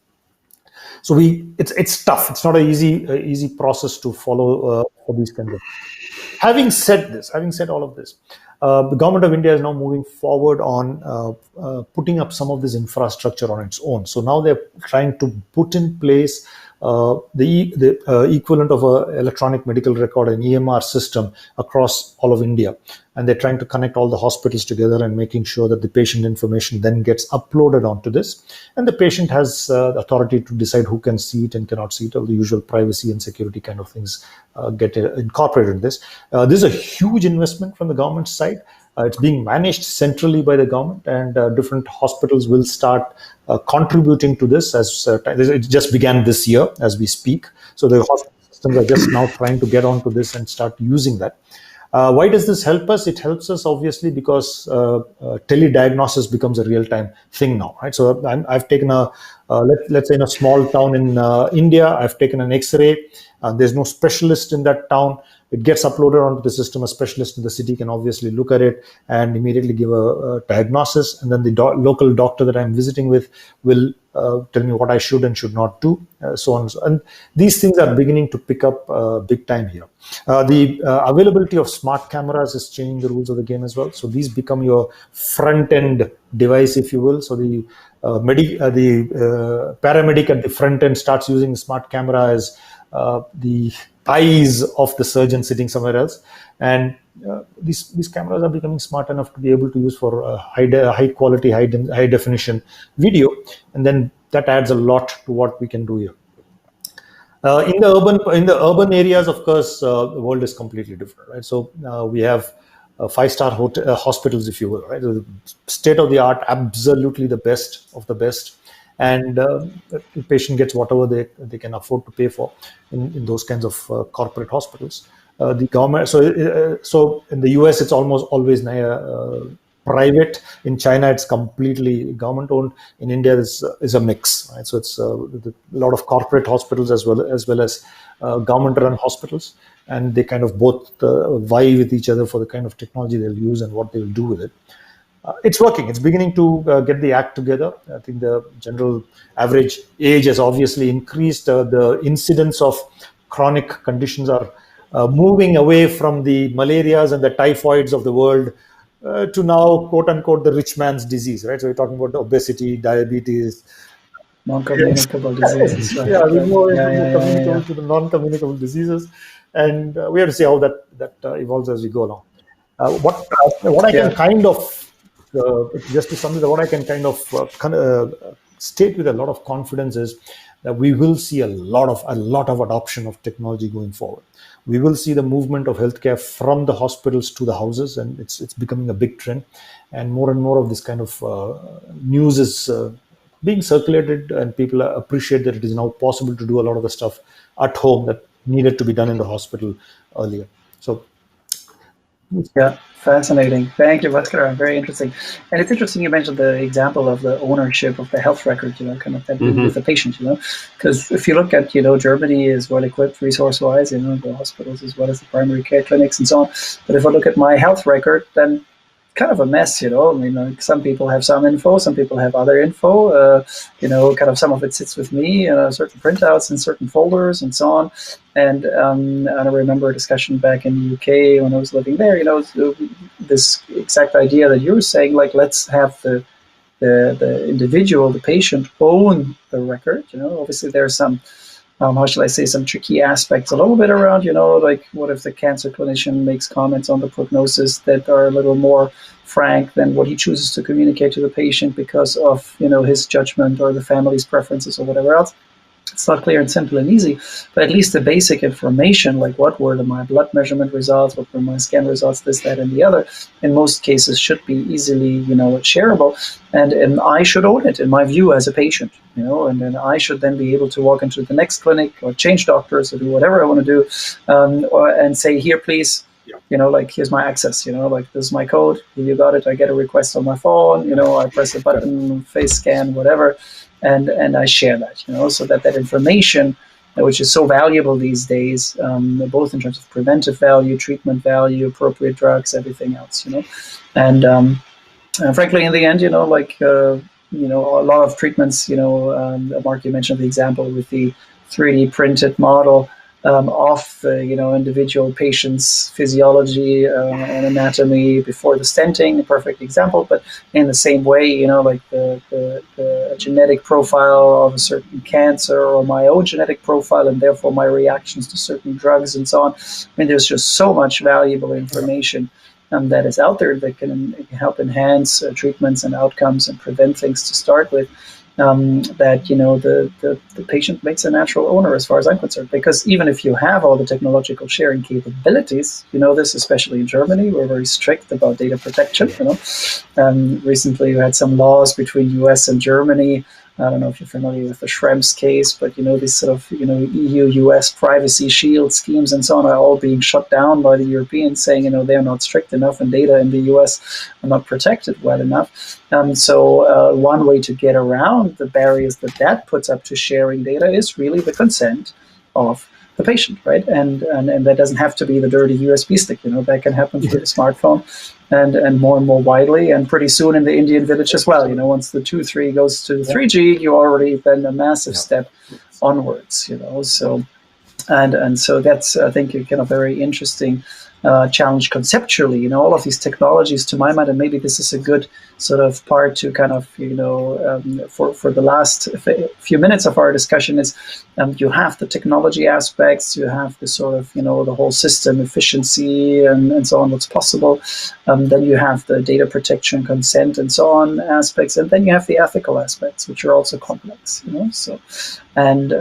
S3: So it's tough. It's not an easy process to follow for these kinds of. Having said all of this, the government of India is now moving forward on putting up some of this infrastructure on its own. So now they're trying to put in place the equivalent of an electronic medical record, an EMR system across all of India. And they're trying to connect all the hospitals together and making sure that the patient information then gets uploaded onto this. And the patient has authority to decide who can see it and cannot see it. All the usual privacy and security kind of things get incorporated in this. This is a huge investment from the government side. It's being managed centrally by the government, and different hospitals will start contributing to this as it just began this year as we speak. So the hospital systems are just now trying to get onto this and start using that. Why does this help us? It helps us obviously because telediagnosis becomes a real-time thing now, right? So I've taken let's say in a small town in India, I've taken an X-ray. There's no specialist in that town. it gets uploaded onto the system. A specialist in the city can obviously look at it and immediately give a diagnosis, and then the local doctor that I'm visiting with will tell me what I should and should not do, so on. And these things are beginning to pick up big time here. The availability of smart cameras is changing the rules of the game as well. So these become your front-end device, if you will. So the paramedic at the front end starts using the smart camera as the eyes of the surgeon sitting somewhere else, and these cameras are becoming smart enough to be able to use for high quality, high definition video, and then that adds a lot to what we can do here. In the urban areas, of course, the world is completely different, right? So we have 5-star hospitals, if you will, right? State of the art, absolutely the best of the best, and the patient gets whatever they can afford to pay for in those kinds of corporate hospitals. The government, so in the US, it's almost always private. In China, it's completely government owned. In India, is a mix, right? So it's a lot of corporate hospitals as well as government run hospitals, and they kind of both vie with each other for the kind of technology they'll use and what they will do with it. It's working. It's beginning to get the act together. I think the general average age has obviously increased. The incidence of chronic conditions are moving away from the malarias and the typhoids of the world to now, quote unquote, the rich man's disease, right? So we're talking about obesity, diabetes,
S1: non-communicable diseases. Right?
S3: Yeah, we're more
S1: communicable
S3: to the non-communicable diseases, and we have to see how that evolves as we go along. What I can kind of just to sum it up, what I can kind of state with a lot of confidence is that we will see a lot of adoption of technology going forward. We will see the movement of healthcare from the hospitals to the houses, and it's becoming a big trend. And more of this kind of news is being circulated, and people appreciate that it is now possible to do a lot of the stuff at home that needed to be done in the hospital earlier. So.
S1: Yeah, fascinating. Thank you, Bhaskar. Very interesting. And it's interesting you mentioned the example of the ownership of the health record, kind of that with the patient, because if you look at, Germany is well equipped resource-wise, the hospitals as well as the primary care clinics and so on. But if I look at my health record, then kind of a mess, I mean, some people have some info, some people have other info, kind of some of it sits with me, certain printouts and certain folders and so on. And I remember a discussion back in the UK when I was living there, this exact idea that you were saying, like, let's have the individual, the patient, own the record. Obviously there's some, how shall I say, some tricky aspects a little bit around, like what if the cancer clinician makes comments on the prognosis that are a little more frank than what he chooses to communicate to the patient because of, his judgment or the family's preferences or whatever else. It's not clear and simple and easy, but at least the basic information, like what were my blood measurement results, what were my scan results, this, that, and the other, in most cases should be easily, shareable. And I should own it, in my view, as a patient, and then I should then be able to walk into the next clinic or change doctors or do whatever I want to do, and say, here, please, like, here's my access, like, this is my code, you got it, I get a request on my phone, I press a button, face scan, whatever, and I share that, so that information, which is so valuable these days, both in terms of preventive value, treatment value, appropriate drugs, everything else, and frankly, in the end, a lot of treatments, Mark, you mentioned the example with the 3D printed model of the, individual patient's physiology and anatomy before the stenting, a perfect example. But in the same way, like the genetic profile of a certain cancer or my own genetic profile and therefore my reactions to certain drugs and so on. I mean, there's just so much valuable information that is out there that can help enhance treatments and outcomes and prevent things to start with. That the patient makes a natural owner, as far as I'm concerned, because even if you have all the technological sharing capabilities, this, especially in Germany, we're very strict about data protection. Recently we had some laws between US and Germany. I don't know if you're familiar with the Schrems case, but these sort of EU-US privacy shield schemes and so on are all being shut down by the Europeans, saying they're not strict enough and data in the US are not protected well enough. So one way to get around the barriers that puts up to sharing data is really the consent of the patient, right? And that doesn't have to be the dirty USB stick, that can happen through the smartphone and more widely, and pretty soon in the Indian village as well. Once the 2.3 goes to 3G, you already been a massive step onwards, so and so that's, I think, a kind of very interesting challenge conceptually. All of these technologies, to my mind, and maybe this is a good sort of part to kind of, for the last few minutes of our discussion is, you have the technology aspects, you have the sort of, the whole system efficiency and so on, what's possible. Then you have the data protection, consent, and so on aspects, and then you have the ethical aspects, which are also complex. So, and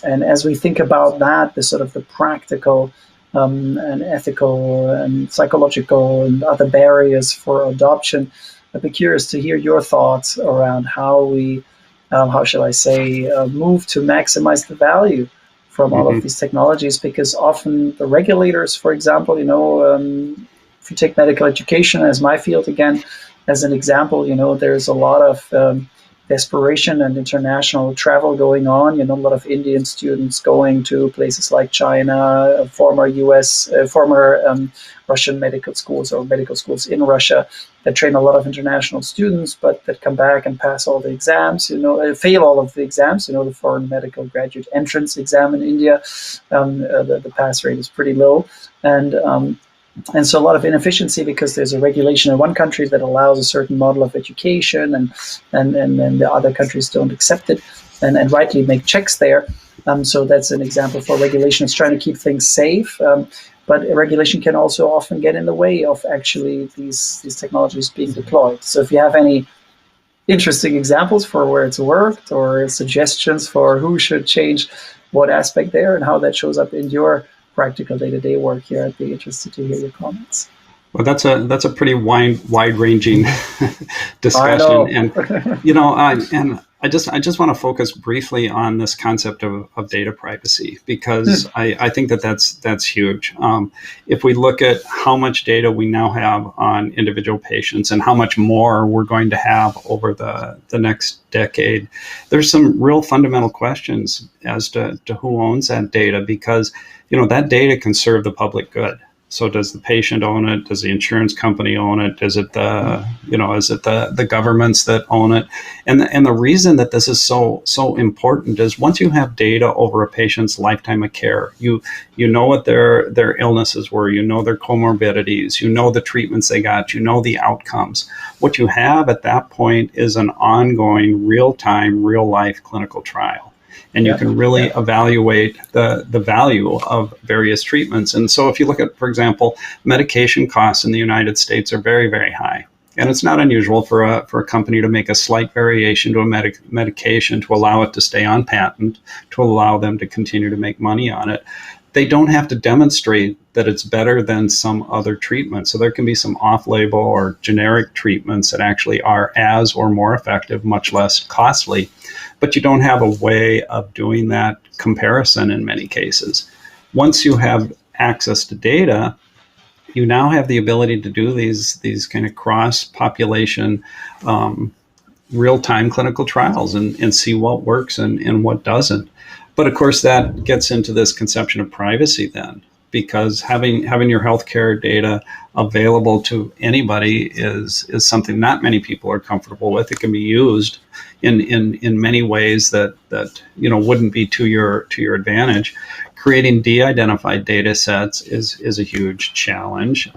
S1: as we think about that, the sort of the practical and ethical and psychological and other barriers for adoption, I'd be curious to hear your thoughts around how we, how shall I say, move to maximize the value from all of these technologies, because often the regulators, for example, if you take medical education as my field again, as an example, there's a lot of desperation and international travel going on. A lot of Indian students going to places like China, former Russian medical schools or medical schools in Russia that train a lot of international students, but that come back and pass all the exams, fail all of the exams, the foreign medical graduate entrance exam in India. The pass rate is pretty low. And so a lot of inefficiency because there's a regulation in one country that allows a certain model of education, and then the other countries don't accept it and rightly make checks there. So that's an example for regulation. It's trying to keep things safe, but regulation can also often get in the way of actually these technologies being deployed. So if you have any interesting examples for where it's worked or suggestions for who should change what aspect there and how that shows up in your practical day-to-day work here, I'd be interested to hear your comments.
S2: Well, that's a pretty wide-ranging discussion, and I just want to focus briefly on this concept of data privacy, because I think that's huge. If we look at how much data we now have on individual patients and how much more we're going to have over the next decade, there's some real fundamental questions as to who owns that data, because that data can serve the public good. So does the patient own it? Does the insurance company own it? Is it the governments that own it? And the reason that this is so important is once you have data over a patient's lifetime of care, you know what their illnesses were, their comorbidities, the treatments they got, the outcomes. What you have at that point is an ongoing, real-time, real-life clinical trial. And you can really evaluate the value of various treatments. And so if you look at, for example, medication costs in the United States are very, very high. And it's not unusual for a company to make a slight variation to a medication to allow it to stay on patent, to allow them to continue to make money on it. They don't have to demonstrate that it's better than some other treatment. So there can be some off-label or generic treatments that actually are as or more effective, much less costly. But you don't have a way of doing that comparison in many cases. Once you have access to data, you now have the ability to do these kind of cross-population real-time clinical trials and see what works and what doesn't. But of course, that gets into this conception of privacy then, because having your healthcare data available to anybody is something not many people are comfortable with. It can be used in many ways that wouldn't be to your advantage. Creating de-identified data sets is a huge challenge.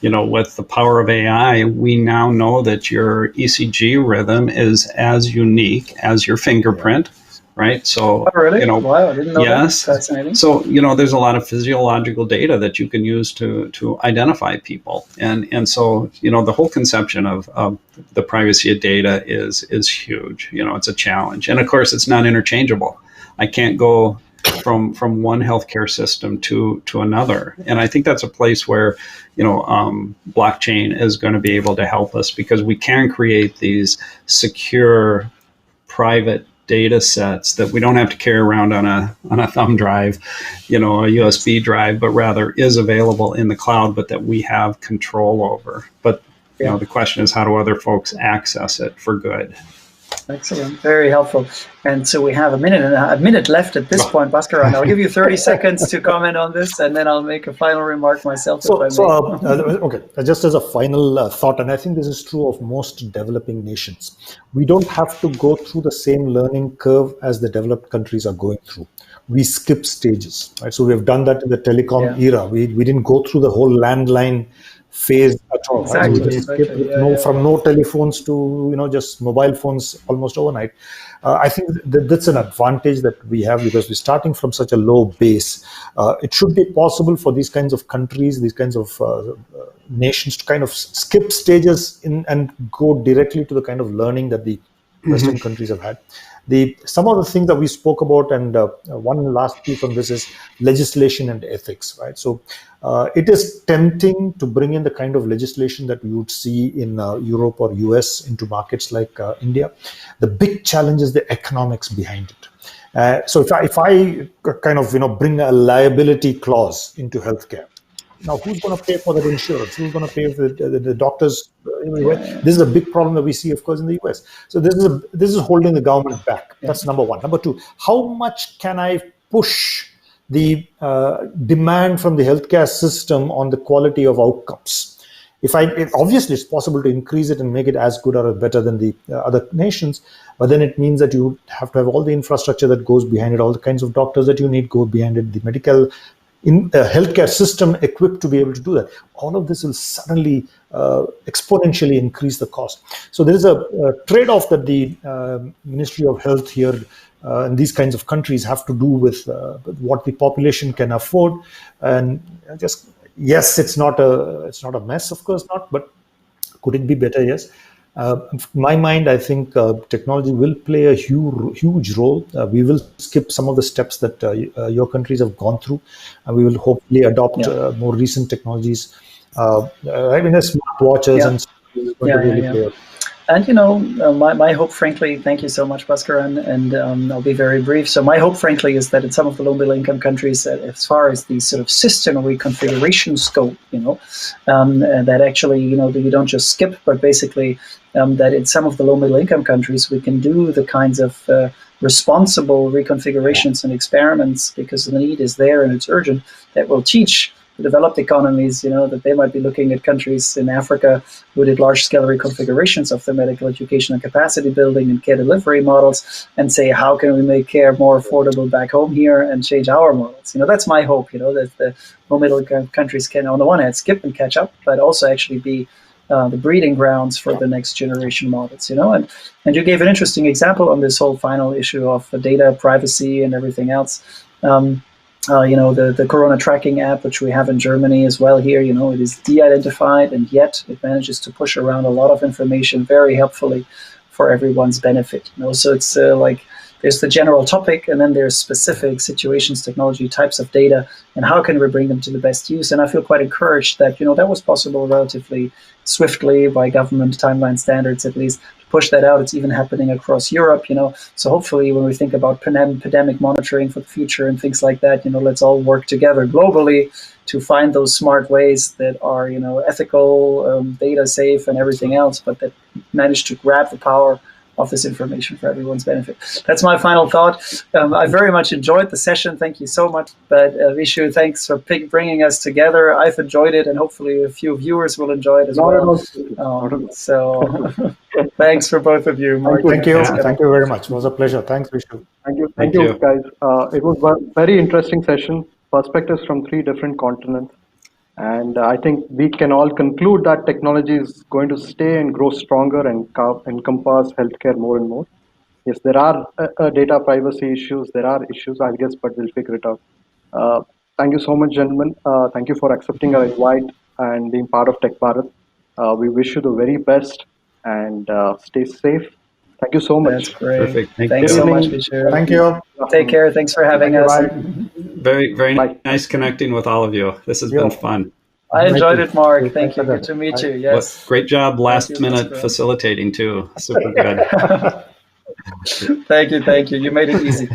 S2: With the power of AI, we now know that your ECG rhythm is as unique as your fingerprint. Right. So,
S1: really? Wow, I didn't know that. Fascinating.
S2: So, there's a lot of physiological data that you can use to identify people. And so, the whole conception of the privacy of data is huge. It's a challenge. And of course, it's not interchangeable. I can't go from one healthcare system to another. And I think that's a place where, blockchain is going to be able to help us, because we can create these secure, private data sets that we don't have to carry around on a thumb drive, a USB drive, but rather is available in the cloud, but that we have control over. But the question is, how do other folks access it for good?
S1: Excellent, very helpful. And so we have a minute left at this point, Bhaskaran. I'll give you 30 seconds to comment on this, and then I'll make a final remark myself.
S3: Okay, just as a final thought, and I think this is true of most developing nations, we don't have to go through the same learning curve as the developed countries are going through. We skip stages, right? So we have done that in the telecom era. We didn't go through the whole landline phase at all.
S1: Exactly.
S3: Right? So we skipped from no telephones to just mobile phones almost overnight. I think that's an advantage that we have because we're starting from such a low base. It should be possible for these kinds of countries, these kinds of nations to kind of skip stages and go directly to the kind of learning that the Western countries have had. Some of the things that we spoke about, and one last piece on this is legislation and ethics, right? So it is tempting to bring in the kind of legislation that we would see in Europe or US into markets like India. The big challenge is the economics behind it. So if I kind of bring a liability clause into healthcare, now who's going to pay for that insurance? Who's going to pay for the doctors? This is a big problem that we see, of course, in the US. So this is holding the government back. That's number one. Number two, how much can I push the demand from the healthcare system on the quality of outcomes? Obviously, it's possible to increase it and make it as good or better than the other nations, but then it means that you have to have all the infrastructure that goes behind it, all the kinds of doctors that you need go behind it, the medical in a healthcare system equipped to be able to do that. All of this will suddenly exponentially increase the cost. So there is a trade-off that the Ministry of Health here in these kinds of countries have to do with what the population can afford. And yes, it's not a mess, of course not, but could it be better? Yes. In my mind, I think technology will play a huge role. We will skip some of the steps that your countries have gone through, and we will hopefully adopt more recent technologies. Smartwatches and play.
S1: And my hope, frankly, thank you so much, Bhaskaran, and I'll be very brief. So my hope, frankly, is that in some of the low middle income countries, as far as the sort of system reconfiguration scope, that actually, you don't just skip, but basically that in some of the low middle income countries, we can do the kinds of responsible reconfigurations and experiments because the need is there and it's urgent, that will teach the developed economies, that they might be looking at countries in Africa who did large-scale reconfigurations of their medical education and capacity building and care delivery models and say, how can we make care more affordable back home here and change our models? That's my hope, that the low-middle countries can, on the one hand, skip and catch up, but also actually be the breeding grounds for the next generation models, and you gave an interesting example on this whole final issue of data privacy and everything else. The Corona tracking app, which we have in Germany as well here, it is de-identified, and yet it manages to push around a lot of information very helpfully for everyone's benefit. So it's there's the general topic, and then there's specific situations, technology, types of data, and how can we bring them to the best use? And I feel quite encouraged that, that was possible relatively swiftly by government timeline standards, at least, to push that out. It's even happening across Europe, So hopefully when we think about pandemic monitoring for the future and things like that, let's all work together globally to find those smart ways that are, ethical, data safe and everything else, but that manage to grab the power of this information for everyone's benefit. That's my final thought. I very much enjoyed the session. Thank you so much. But Vishu, thanks for bringing us together. I've enjoyed it, and hopefully a few viewers will enjoy it as well. So thanks for both of you.
S3: Thank you. Thank you very much. It was a pleasure. Thanks, Vishu.
S4: Thank you, guys. It was a very interesting session. Perspectives from 3 different continents. And I think we can all conclude that technology is going to stay and grow stronger and encompass healthcare more and more. Yes, there are data privacy issues. There are issues, I guess, but we'll figure it out. Thank you so much, gentlemen. Thank you for accepting our invite and being part of TechBharat. We wish you the very best and stay safe. Thank you so much.
S1: That's great.
S2: Perfect.
S1: Thanks so much, Vishu.
S3: Thank you.
S1: Take care. Thanks for having us.
S2: Very, very nice connecting with all of you. This has been fun.
S1: I enjoyed it, Mark. Thank you. Good to meet you. Yes.
S2: Great job last minute facilitating too. Super good.
S1: Thank you. You made it easy.